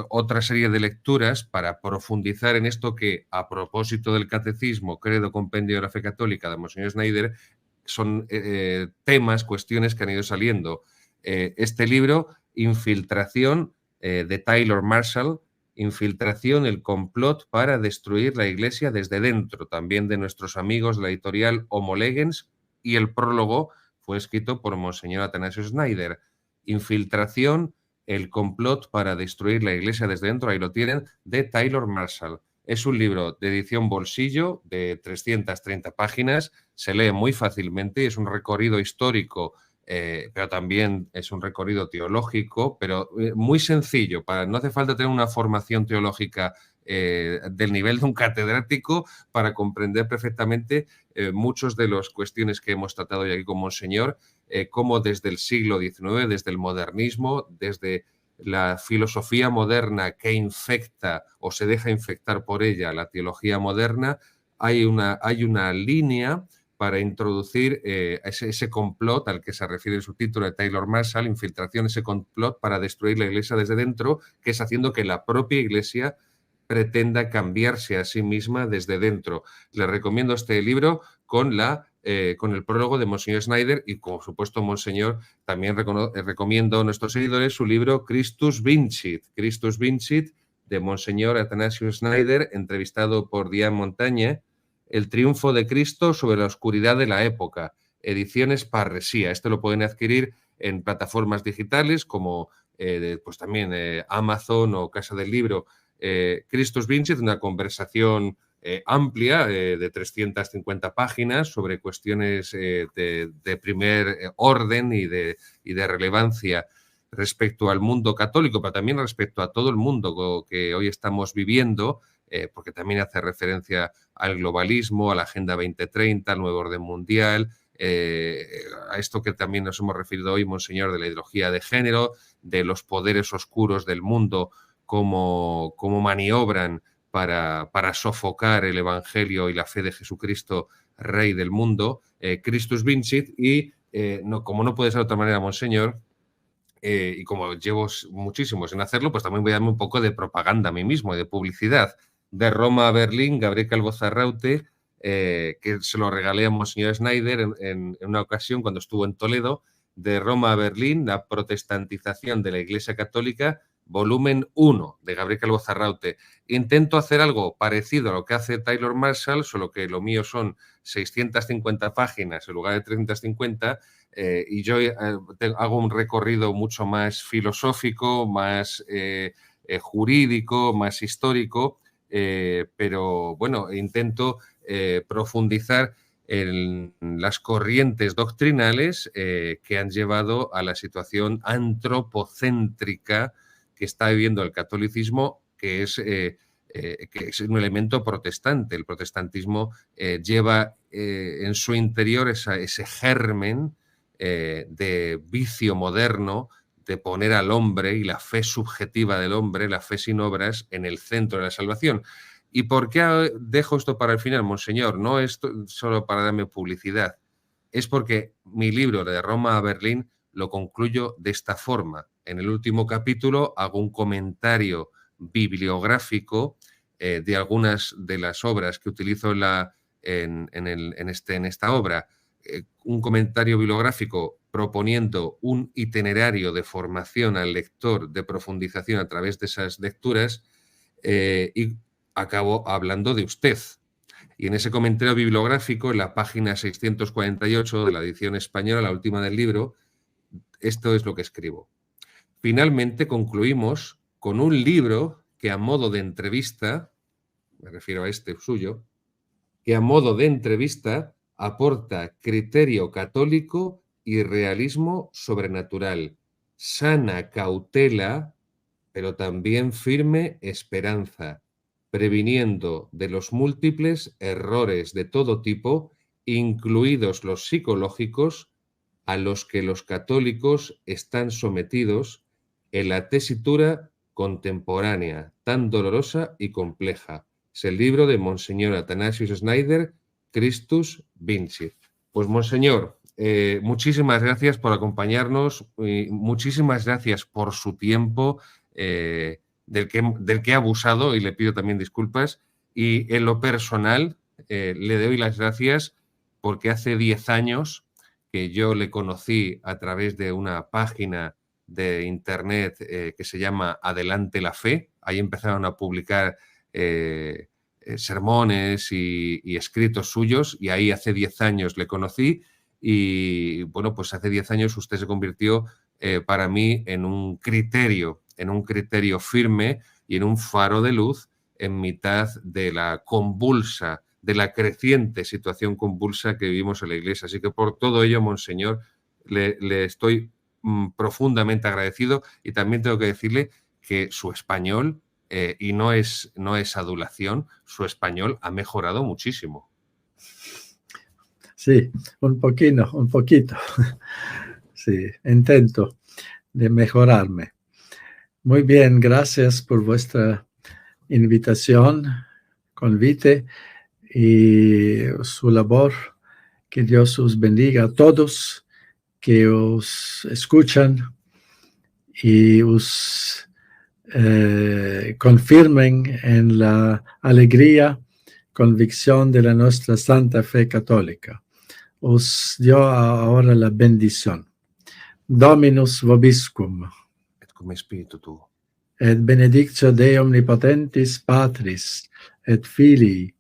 otra serie de lecturas para profundizar en esto que, a propósito del Catecismo, Credo, Compendio de la Fe Católica de Monseñor Schneider, son temas, cuestiones que han ido saliendo. Este libro, Infiltración, de Taylor Marshall, Infiltración, el complot para destruir la Iglesia desde dentro, también de nuestros amigos de la editorial Homo Legens, y el prólogo fue escrito por Monseñor Atanasio Schneider. Infiltración, el complot para destruir la Iglesia desde dentro, ahí lo tienen, de Taylor Marshall. Es un libro de edición bolsillo de 330 páginas, se lee muy fácilmente, es un recorrido histórico, pero también es un recorrido teológico, pero muy sencillo, no hace falta tener una formación teológica del nivel de un catedrático para comprender perfectamente muchos de las cuestiones que hemos tratado hoy aquí con Monseñor, cómo desde el siglo XIX, desde el modernismo, desde la filosofía moderna que infecta o se deja infectar por ella la teología moderna, hay una línea para introducir ese complot al que se refiere el subtítulo de Taylor Marshall, Infiltración, ese complot para destruir la Iglesia desde dentro, que es haciendo que la propia Iglesia pretenda cambiarse a sí misma desde dentro. Les recomiendo este libro con el prólogo de Monseñor Schneider y, por supuesto, Monseñor, también recomiendo a nuestros seguidores su libro Christus Vincit, de Monseñor Atanasio Schneider, entrevistado por Diane Montañe, El triunfo de Cristo sobre la oscuridad de la época, ediciones Parresía. Este lo pueden adquirir en plataformas digitales como pues también Amazon o Casa del Libro. Christus Vincit, una conversación amplia de 350 páginas sobre cuestiones de primer orden y de relevancia respecto al mundo católico, pero también respecto a todo el mundo que hoy estamos viviendo, porque también hace referencia al globalismo, a la Agenda 2030, al nuevo orden mundial, a esto que también nos hemos referido hoy, Monseñor, de la ideología de género, de los poderes oscuros del mundo, cómo maniobran para sofocar el Evangelio y la fe de Jesucristo, Rey del mundo, Christus Vincit, y como no puede ser de otra manera, Monseñor, y como llevo muchísimos en hacerlo, pues también voy a darme un poco de propaganda a mí mismo y de publicidad. De Roma a Berlín, Gabriel Calvo Zarraute, que se lo regalé a Monseñor Schneider en una ocasión cuando estuvo en Toledo. De Roma a Berlín, la protestantización de la Iglesia Católica, volumen 1, de Gabriel Calvo Zarraute. Intento hacer algo parecido a lo que hace Taylor Marshall, solo que lo mío son 650 páginas en lugar de 350, y yo hago un recorrido mucho más filosófico, más jurídico, más histórico, pero bueno, intento profundizar en las corrientes doctrinales que han llevado a la situación antropocéntrica que está viviendo el catolicismo, que es un elemento protestante. El protestantismo lleva en su interior ese germen de vicio moderno, de poner al hombre y la fe subjetiva del hombre, la fe sin obras, en el centro de la salvación. ¿Y por qué dejo esto para el final, Monseñor? No es solo para darme publicidad, es porque mi libro de Roma a Berlín lo concluyo de esta forma. En el último capítulo hago un comentario bibliográfico de algunas de las obras que utilizo en esta obra. Un comentario bibliográfico proponiendo un itinerario de formación al lector, de profundización a través de esas lecturas, y acabo hablando de usted. Y en ese comentario bibliográfico, en la página 648 de la edición española, la última del libro, esto es lo que escribo. Finalmente concluimos con un libro que, a modo de entrevista, me refiero a este suyo, que a modo de entrevista aporta criterio católico y realismo sobrenatural, sana cautela, pero también firme esperanza, previniendo de los múltiples errores de todo tipo, incluidos los psicológicos, a los que los católicos están sometidos en la tesitura contemporánea, tan dolorosa y compleja. Es el libro de Monseñor Athanasius Schneider, Christus Vincit. Pues, Monseñor, muchísimas gracias por acompañarnos, muchísimas gracias por su tiempo, del que he abusado, y le pido también disculpas. Y en lo personal, le doy las gracias porque hace 10 años que yo le conocí a través de una página de internet que se llama Adelante la Fe. Ahí empezaron a publicar sermones y escritos suyos, y ahí hace 10 años le conocí. Y bueno, pues hace 10 años usted se convirtió para mí en un criterio firme y en un faro de luz en mitad de la convulsa, de la creciente situación convulsa que vivimos en la Iglesia. Así que por todo ello, Monseñor, le estoy profundamente agradecido, y también tengo que decirle que su español, y no es adulación, su español ha mejorado muchísimo. Sí, un poquito. Sí, intento de mejorarme. Muy bien, gracias por vuestra invitación, convite y su labor. Que Dios os bendiga a todos que os escuchan y os confirmen en la alegría, convicción de la nuestra santa fe católica. Os dio ahora la bendición. Dominus vobiscum. Et cum spiritu tuo. Et benedictio Dei omnipotentis Patris, et Filii,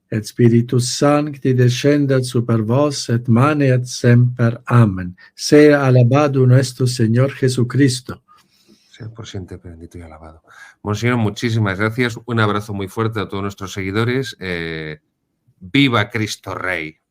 et Spiritus Sancti descendat super vos, et maneat semper. Amen. Sea alabado nuestro Señor Jesucristo. Sea por siempre bendito y alabado. Monseñor, muchísimas gracias. Un abrazo muy fuerte a todos nuestros seguidores. ¡Viva Cristo Rey!